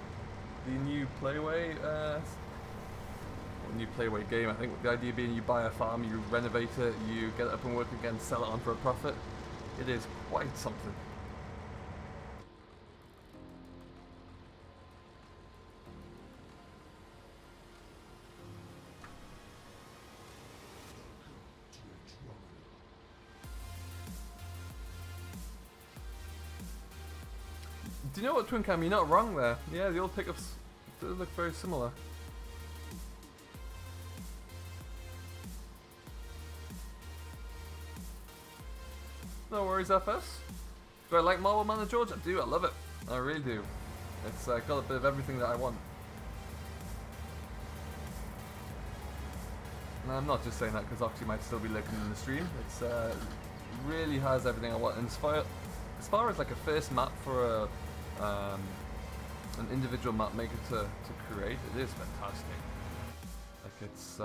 The new Playway, new Playway game, I think. The idea being you buy a farm, you renovate it, you get it up and working again, sell it on for a profit. It is quite something. Do you know what, Twin Cam? You're not wrong there. Yeah, the old pickups do look very similar. No worries, FS. Do I like Marwell Manor, George? I do, I love it. I really do. It's got a bit of everything that I want. And I'm not just saying that because Oxy might still be lurking in the stream. It's really has everything I want. And as far as like a first map for an individual map maker to create, it is fantastic. Like it's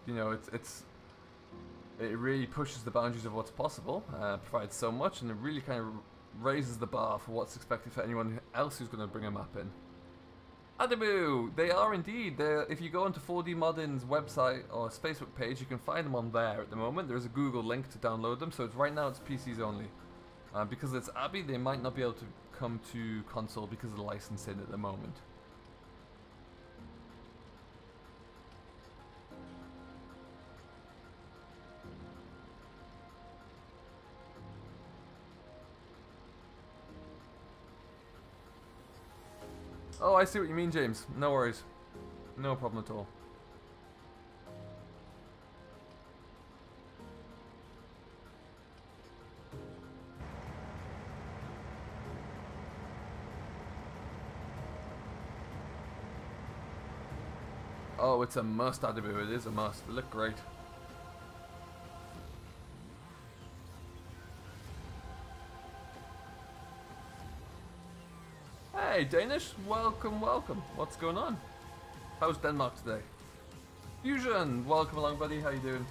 you know, it really pushes the boundaries of what's possible, provides so much, and it really kind of raises the bar for what's expected for anyone else who's going to bring a map in. Abbey, they are indeed. If you go onto 4D Modding's website or Facebook page, you can find them on there at the moment. There's a Google link to download them, so it's right now it's PCs only. Because it's Abbey, they might not be able to come to console because of the licensing at the moment. Oh, I see what you mean, James. No worries. No problem at all. Oh, it's a must, Abbey. It is a must. They look great. Hey, Danish. Welcome, welcome. What's going on? How's Denmark today? Fusion, welcome along, buddy. How you doing?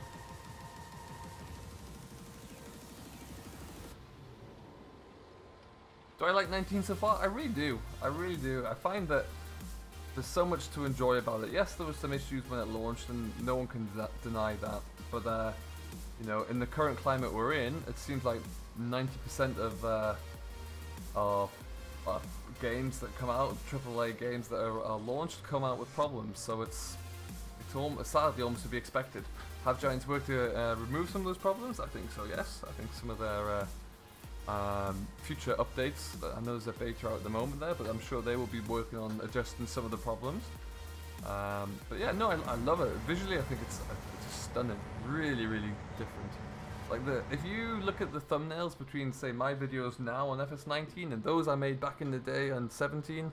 Do I like 19 so far? I really do. I really do. I find that there's so much to enjoy about it. Yes, there were some issues when it launched, and no one can deny that. But you know, in the current climate we're in, it seems like 90% of games that come out, AAA games that are launched, come out with problems. So it's sadly almost to be expected. Have Giants worked to remove some of those problems? I think so. Yes, I think some of their future updates. I know there's a beta out at the moment there, but I'm sure they will be working on adjusting some of the problems. But yeah, no, I love it. Visually, I think it's just stunning. Really, really different. Like if you look at the thumbnails between, say, my videos now on FS19 and those I made back in the day on 17,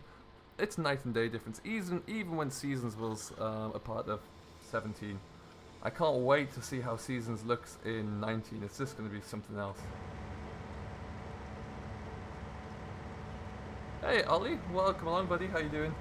it's night and day difference. Even when Seasons was a part of 17, I can't wait to see how Seasons looks in 19. It's just going to be something else. Hey Ollie, welcome along, buddy. How you doing?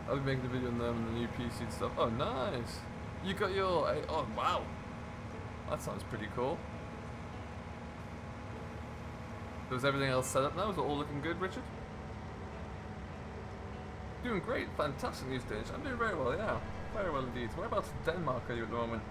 I'll be making a video on them and the new PC and stuff. Oh, nice! You got your... Oh, wow! That sounds pretty cool. So is everything else set up now? Is it all looking good, Richard? Doing great. Fantastic news, Danish. I'm doing very well, yeah. Very well indeed. Whereabouts in Denmark are you at the moment?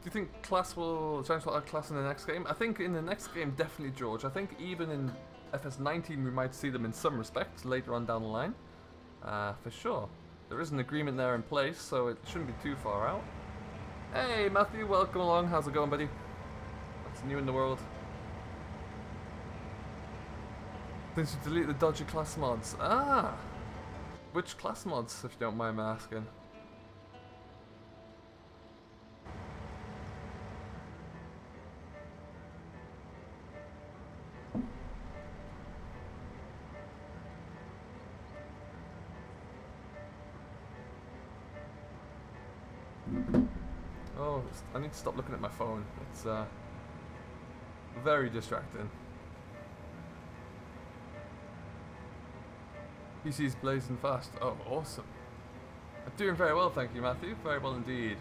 Do you think Class will add Class in the next game? I think in the next game, definitely, George. I think even in FS19, we might see them in some respects later on down the line. For sure. There is an agreement there in place, so it shouldn't be too far out. Hey, Matthew, welcome along. How's it going, buddy? What's new in the world? Did you delete the dodgy class mods? Ah! Which class mods, if you don't mind me asking? Oh, I need to stop looking at my phone. It's very distracting. PC's blazing fast. Oh, awesome. I'm doing very well, thank you, Matthew. Very well indeed.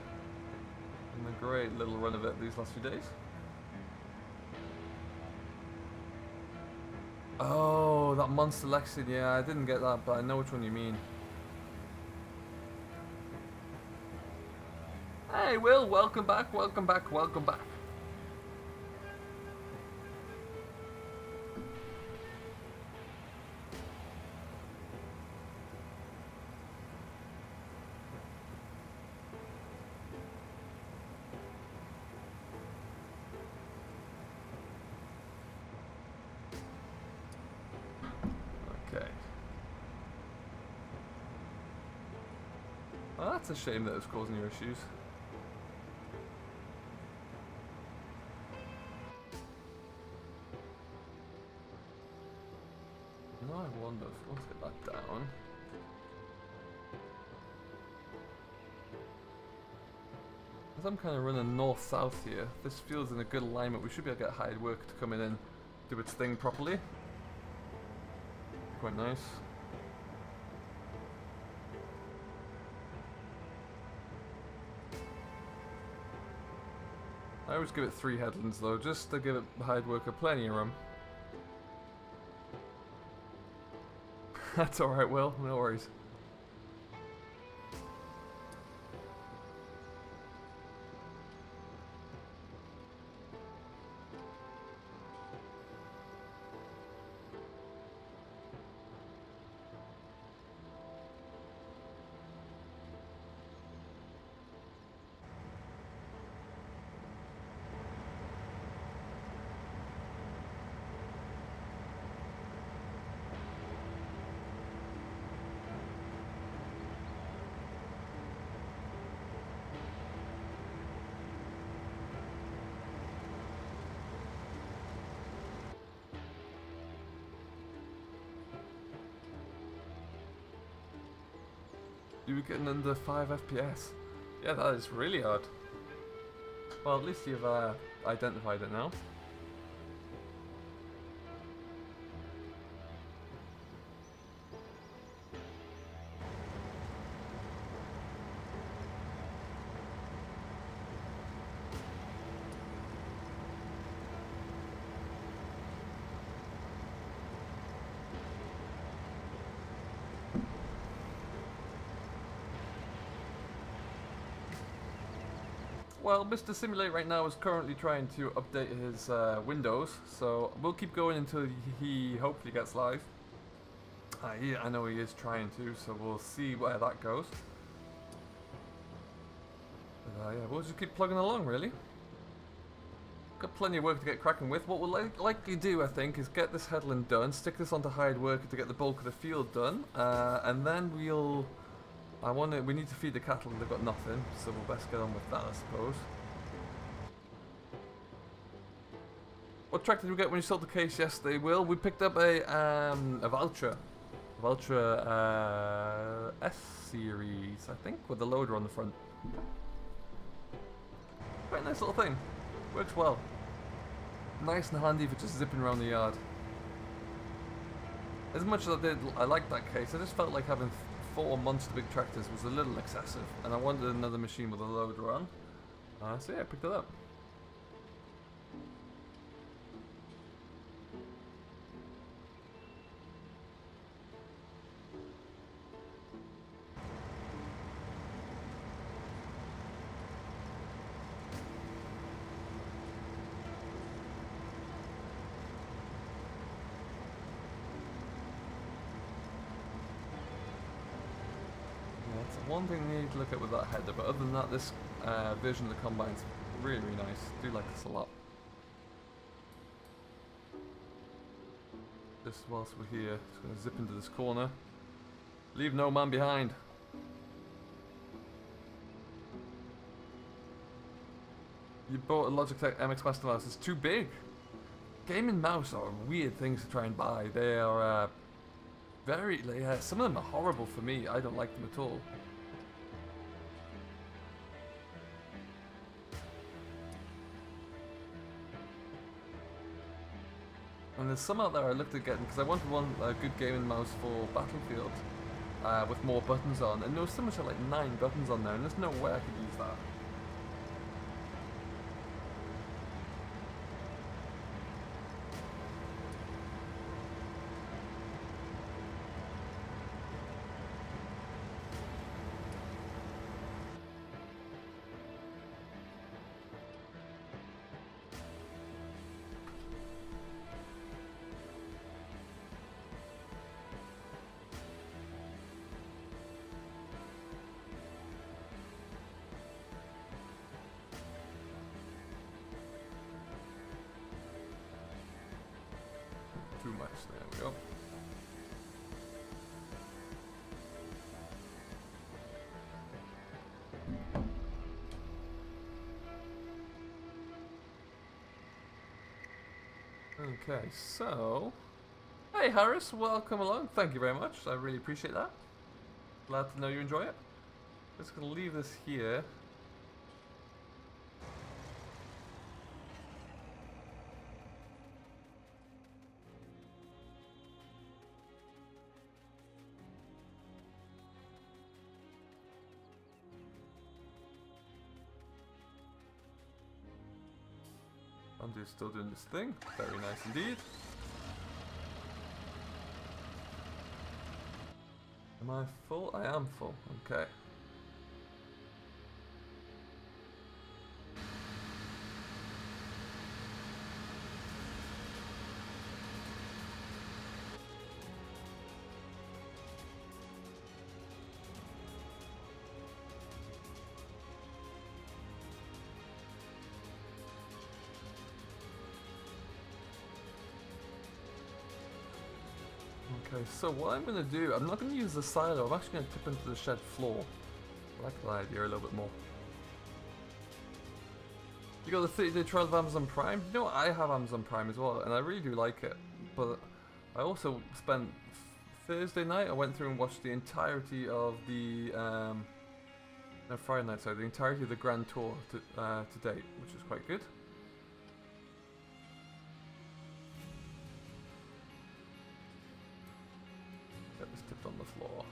Having a great little run of it these last few days. Oh, that monster selection. Yeah, I didn't get that, but I know which one you mean. Hey Will, welcome back, welcome back, welcome back. Okay. Well, that's a shame that it's causing you issues. Let's get that down. As I'm kind of running north-south here, this feels in a good alignment. We should be able to get hired work to come in and do its thing properly. Quite nice. I always give it 3 headlands though, just to give it hired worker plenty of room. That's alright, Will. No worries. You were getting under 5 FPS. Yeah, that is really odd. Well, at least you've identified it now. Well, Mr. Simulate right now is currently trying to update his Windows, so we'll keep going until he hopefully gets live. Yeah, I know he is trying to, so we'll see where that goes. But, yeah, we'll just keep plugging along, really. Got plenty of work to get cracking with. What we'll likely do, I think, is get this headland done, stick this onto hired worker to get the bulk of the field done, and then we'll... we need to feed the cattle and they've got nothing, so we'll best get on with that, I suppose. What tractor did we get when you sold the case yesterday, Will? We picked up a Valtra. Valtra S-Series, I think, with the loader on the front. Quite a nice little thing. Works well. Nice and handy for just zipping around the yard. As much as I liked that case, I just felt like having 4 monster big tractors was a little excessive, and I wanted another machine with a loader on. So yeah, I picked it up. One thing we need to look at with that header, but other than that, this version of the combine's really, really nice. I do like this a lot. Just whilst we're here, just going to zip into this corner. Leave no man behind. You bought a Logitech MX Master Mouse. It's too big. Gaming mouse are weird things to try and buy. They are some of them are horrible for me. I don't like them at all. And there's some out there I looked at getting because I wanted a good gaming mouse for Battlefield with more buttons on, and there was so much like 9 buttons on there, and there's no way I could use that. Too much, there we go. Okay, so... Hey Harris, welcome along. Thank you very much. I really appreciate that. Glad to know you enjoy it. Just gonna leave this here. Andrew's still doing this thing. Very nice indeed. Am I full? I am full. Okay. Okay, so what I'm going to do, I'm not going to use the silo, I'm actually going to tip into the shed floor. I like that idea a little bit more. You got the 30-day trial of Amazon Prime? You know what, I have Amazon Prime as well, and I really do like it. But I also spent Thursday night, I went through and watched the entirety of the, no, Friday night, sorry, the entirety of the Grand Tour to date, which is quite good. Get this tipped on the floor.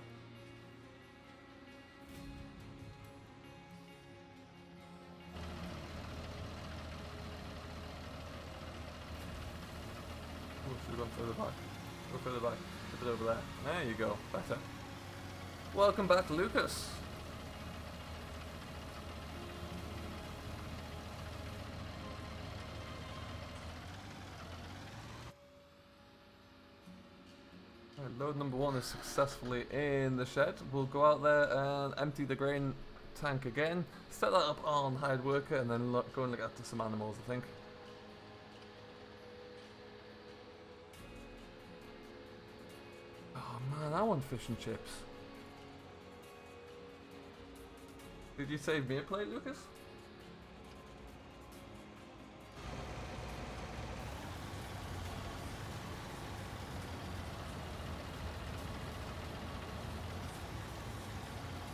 Oh, should have gone further back. Go further back. Tip it over there. There you go. Better. Welcome back, Lucas. Alright, load number 1 is successfully in the shed. We'll go out there and empty the grain tank again, set that up on hired worker, and then go and look after some animals, I think. Oh man, I want fish and chips. Did you save me a plate, Lucas?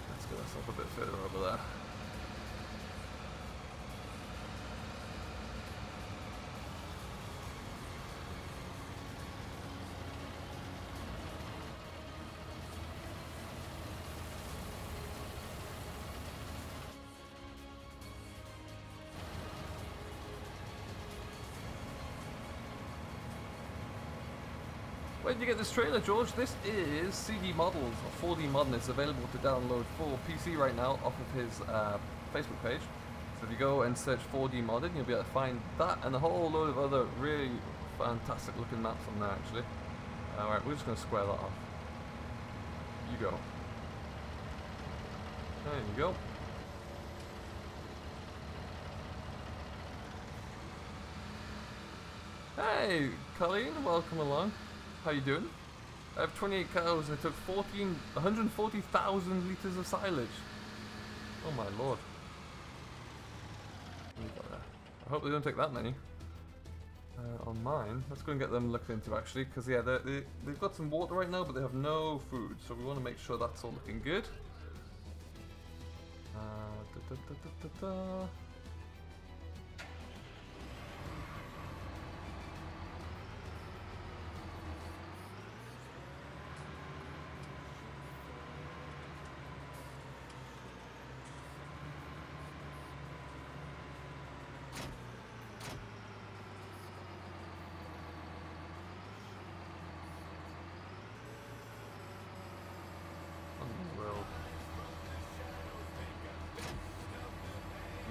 Let's get us up a bit further over there. Where did you get this trailer, George? This is CD Models, or 4D Modern. It's available to download for PC right now off of his Facebook page. So if you go and search 4D Modern, you'll be able to find that and a whole load of other really fantastic looking maps on there, actually. Alright, we're just going to square that off. You go. There you go. Hey, Colleen, welcome along. How you doing? I have 28 cows and I took 140,000 litres of silage. Oh my lord. I hope they don't take that many. On mine, let's go and get them looked into actually, because yeah, they've got some water right now, but they have no food, so we want to make sure that's all looking good.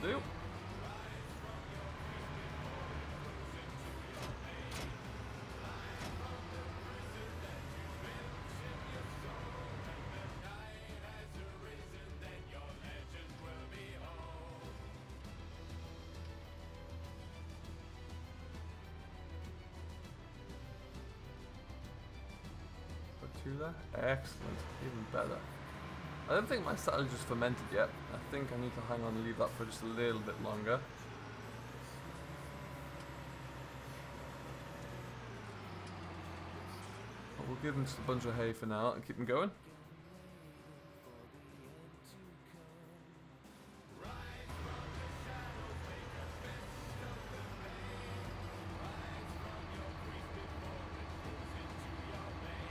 Do. Put 2 there. Excellent. Even better. I don't think my silage is fermented yet. I think I need to hang on and leave that for just a little bit longer. But we'll give them just a bunch of hay for now and keep them going.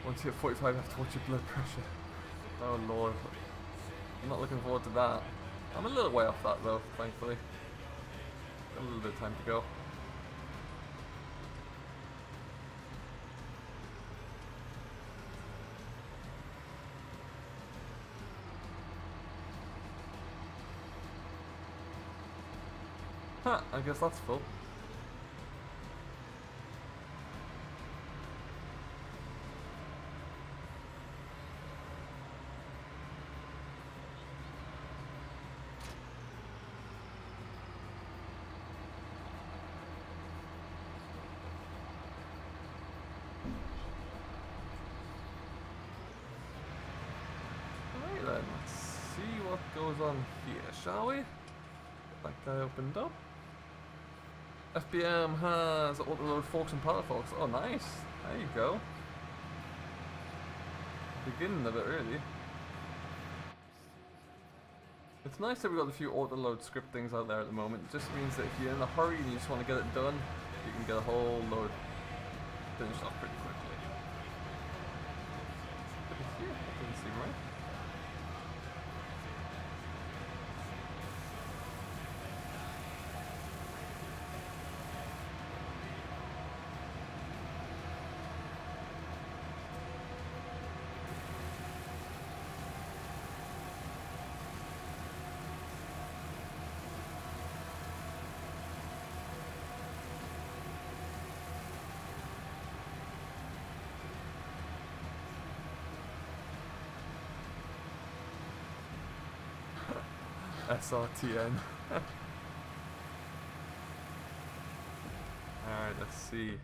Once you hit 45, you have to watch your blood pressure. Oh lord. I'm not looking forward to that. I'm a little way off that though, thankfully. Got a little bit of time to go. Huh, I guess that's full. Let's see what goes on here, shall we? Get that guy opened up. FBM has auto-load forks and pallet forks. Oh, nice. There you go. Beginning of it, really. It's nice that we've got a few auto-load script things out there at the moment. It just means that if you're in a hurry and you just want to get it done, you can get a whole load finished off pretty quickly. That doesn't seem right. SRTN. Alright, let's see.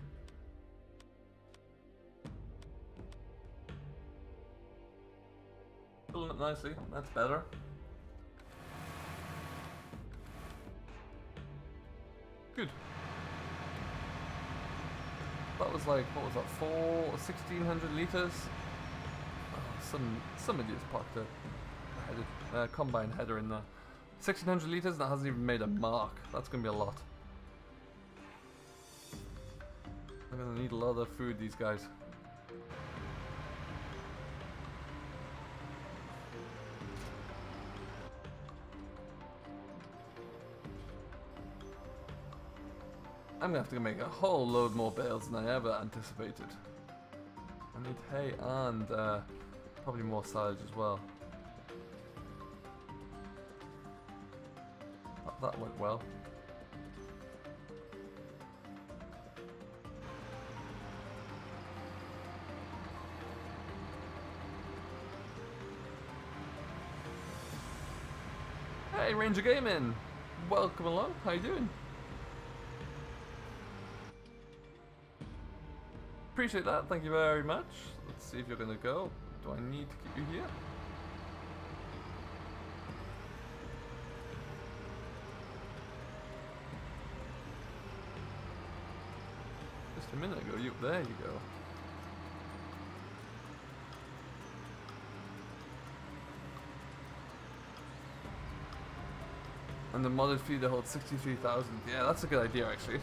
Filling it nicely, that's better. Good. That was like, what was that, 1,600 litres? Oh, some idiots parked a combine header in there. 1,600 litres and that hasn't even made a mark. That's going to be a lot. I'm going to need a lot of food, these guys. I'm gonna have to make a whole load more bales than I ever anticipated. I need hay and probably more silage as well. That went well. Hey Ranger Gaming! Welcome along, how you doing? Appreciate that, thank you very much. Let's see if you're gonna go. Do I need to keep you here? Just a minute ago, there you go. And the modded feeder holds 63,000. Yeah, that's a good idea actually.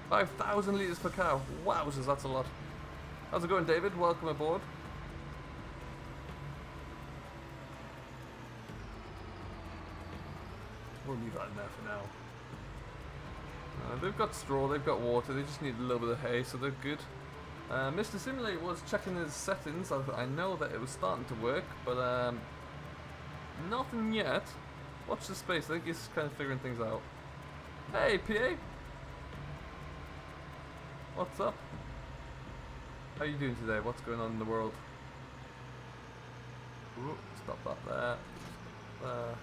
5,000 litres per cow. Wowzers, that's a lot. How's it going, David? Welcome aboard. We'll leave that in there for now. They've got straw, they've got water, they just need a little bit of hay, so they're good. Mr. Simulator was checking his settings. I know that it was starting to work, but nothing yet. Watch the space, I think he's kind of figuring things out. Hey, PA! What's up? How you doing today? What's going on in the world? Ooh, stop that there. There.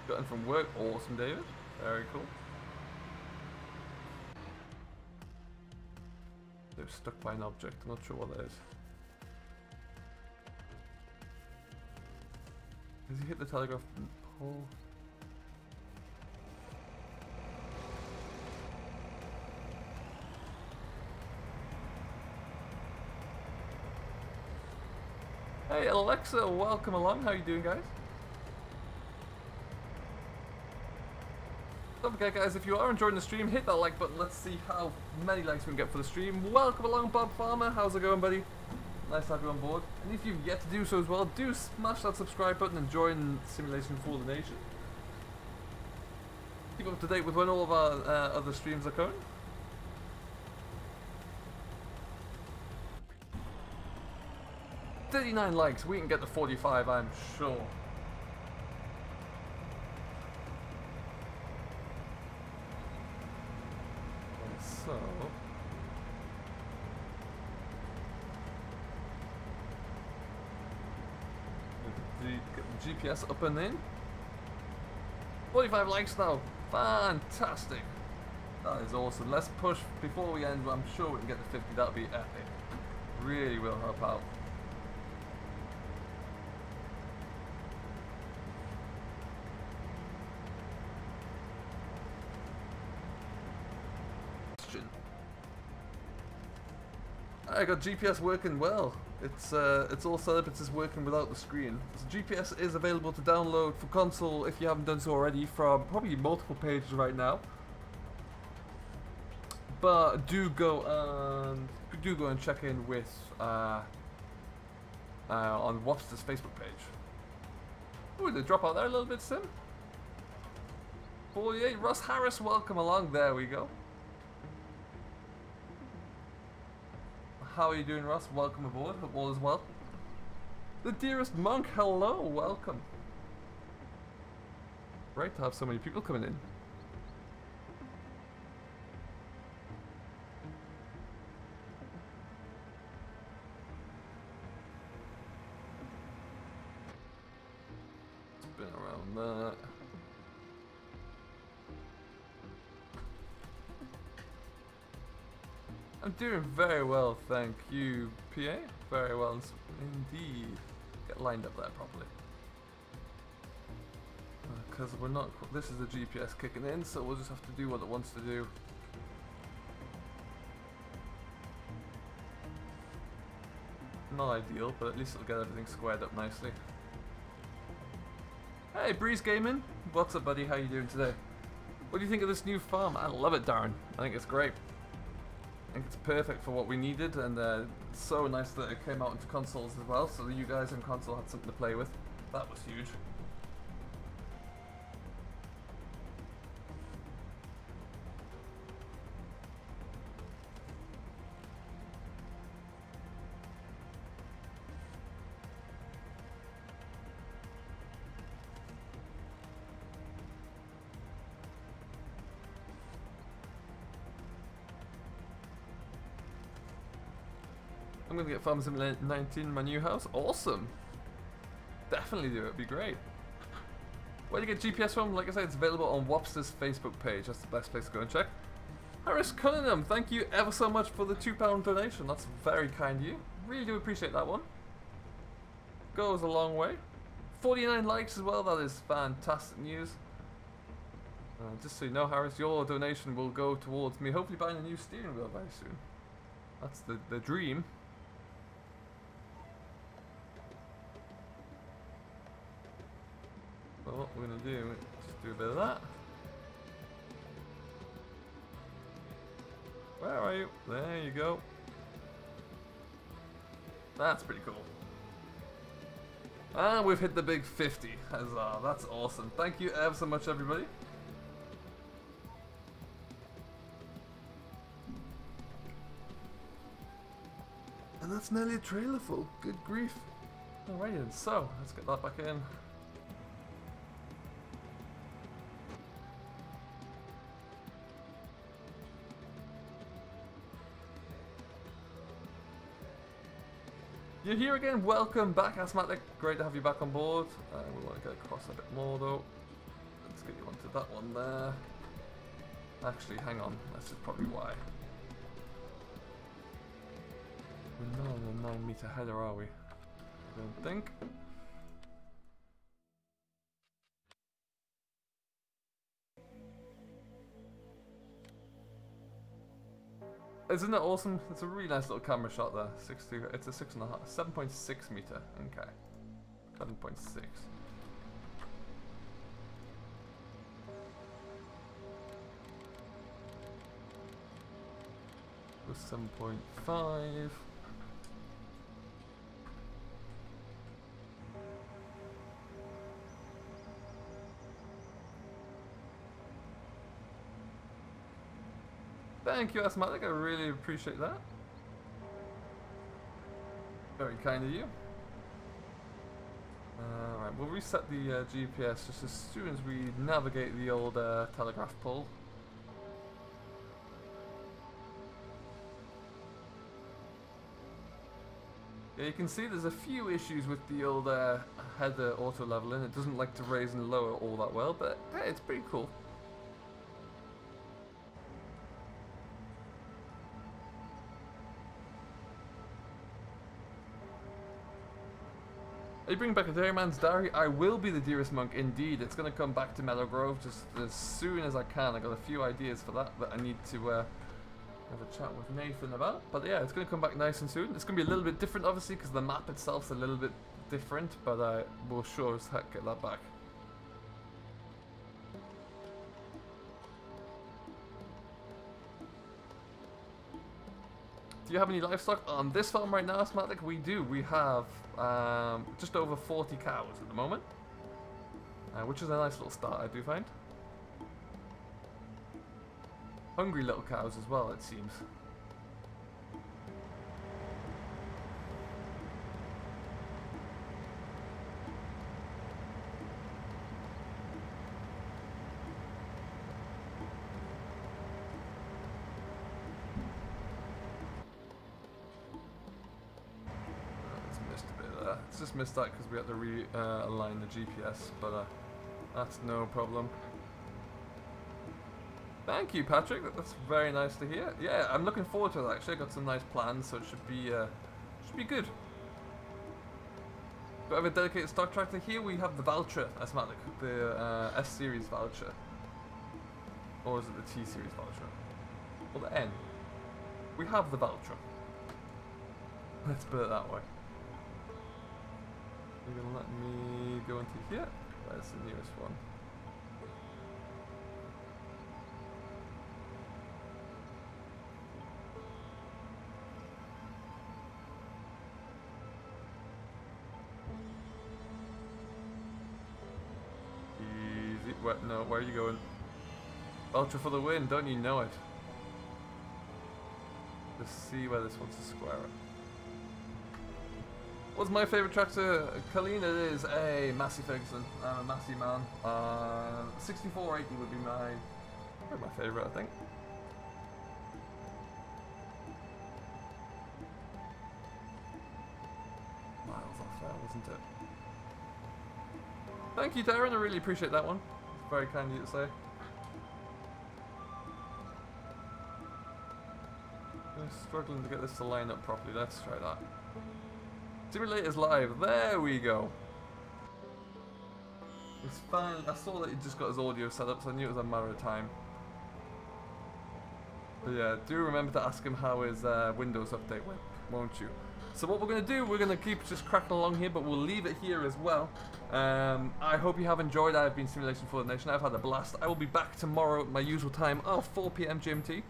Got in from work. Awesome, David. Very cool. They're stuck by an object. I'm not sure what that is. Has he hit the telegraph pole? Hey Alexa, welcome along. How you doing, guys? Don't forget, guys, if you are enjoying the stream, hit that like button. Let's see how many likes we can get for the stream. Welcome along, Bob Farmer. How's it going, buddy? Nice to have you on board. And if you've yet to do so as well, do smash that subscribe button and join Simulation for the Nation. Keep up to date with when all of our other streams are coming. $39 likes, we can get to 45, I'm sure. And so... get the GPS up and in. 45 likes now. Fantastic. That is awesome. Let's push before we end. I'm sure we can get to 50. That'll be epic. Really will help out. I got GPS working well. It's all set up. It's just working without the screen. So GPS is available to download for console if you haven't done so already from probably multiple pages right now. But do go and check in with on Wobster's Facebook page. Oh, they drop out there a little bit, Sim. 48, Russ Harris, welcome along. There we go. How are you doing, Russ? Welcome aboard. Hope all is well. The dearest monk, hello, welcome. Great to have so many people coming in. Spin around that. I'm doing very well, thank you, PA. Very well indeed. Get lined up there properly. Because we're not. This is the GPS kicking in, so we'll just have to do what it wants to do. Not ideal, but at least it'll get everything squared up nicely. Hey, Breeze Gaming. What's up, buddy? How you doing today? What do you think of this new farm? I love it, Darren. I think it's great. I think it's perfect for what we needed, and it's so nice that it came out into consoles as well, so you guys in console had something to play with. That was huge. I'm gonna get Farm Simulator 19 in my new house. Awesome! Definitely do it, it'd be great. Where do you get GPS from? Like I said, it's available on Wopster's Facebook page. That's the best place to go and check. Harris Cunningham, thank you ever so much for the £2 donation. That's very kind of you. Really do appreciate that one. Goes a long way. 49 likes as well, that is fantastic news. Just so you know, Harris, your donation will go towards me hopefully buying a new steering wheel very soon. That's the dream. So what we're going to do, just do a bit of that. Where are you? There you go. That's pretty cool. And we've hit the big 50. Huzzah, that's awesome. Thank you ever so much, everybody. And that's nearly a trailer full. Good grief. Alright then, so let's get that back in. You're here again, welcome back, Asthmatic. Great to have you back on board. We want to get across a bit more though. Let's get you onto that one there. Actually, hang on, that's just probably why. We're not on a 9-meter header, are we? I don't think. Isn't it awesome? It's a really nice little camera shot there. 6.2. It's a 6.5, 7.6 meter. Okay, 7.6. Was 7.5. Thank you, Asthmatic. I really appreciate that. Very kind of you. Alright, we'll reset the GPS just as soon as we navigate the old telegraph pole. Yeah, you can see there's a few issues with the old header auto leveling. It doesn't like to raise and lower all that well, but hey, it's pretty cool. Are you bringing back a Dairyman's Diary? I will be the dearest monk, indeed. It's going to come back to Meadow Grove just as soon as I can. I got a few ideas for that I need to have a chat with Nathan about. But yeah, it's going to come back nice and soon. It's going to be a little bit different, obviously, because the map itself's a little bit different, but we'll sure as heck get that back. Do you have any livestock on this farm right now, Asthmatic? We do. We have just over 40 cows at the moment, which is a nice little start, I do find. Hungry little cows as well, it seems. Missed a bit there. just missed that because we had to realign the GPS, but that's no problem. Thank you, Patrick. That's very nice to hear. Yeah, I'm looking forward to it. Actually, I got some nice plans, so it should be good. Do I have a dedicated stock tractor here? We have the Valtra, as matter, the S series Valtra, or is it the T series Valtra? Or the N? We have the Valtra. Let's put it that way. You're gonna let me go into here? Where's the nearest one? Easy. What? No, where are you going? Ultra for the win, don't you know it? Let's see where this wants to square it. What's my favourite tractor, Colleen? It is a Massey Ferguson. I'm a Massey man. 6480 would be my favourite, I think. Miles off there, wasn't it? Thank you, Darren. I really appreciate that one. It's very kind of you to say. I'm struggling to get this to line up properly. Let's try that. Simulators live. There we go. It's fine. I saw that he just got his audio set up, so I knew it was a matter of time. But yeah, do remember to ask him how his Windows update went, won't you? So what we're going to do, we're going to keep just cracking along here, but we'll leave it here as well. I hope you have enjoyed. I've been Simulation for the Nation. I've had a blast. I will be back tomorrow at my usual time of 4 PM GMT.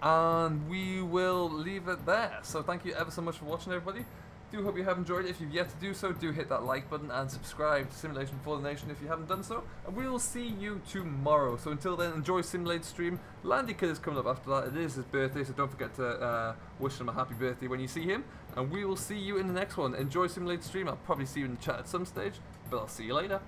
And we will leave it there. So thank you ever so much for watching, everybody. Do hope you have enjoyed it. If you've yet to do so, do hit that like button and subscribe to Simulation for the Nation if you haven't done so. And we will see you tomorrow. So until then, enjoy Simulate stream. Landy Kid is coming up after that. It is his birthday, so don't forget to wish him a happy birthday when you see him. And we will see you in the next one. Enjoy Simulate stream. I'll probably see you in the chat at some stage, but I'll see you later.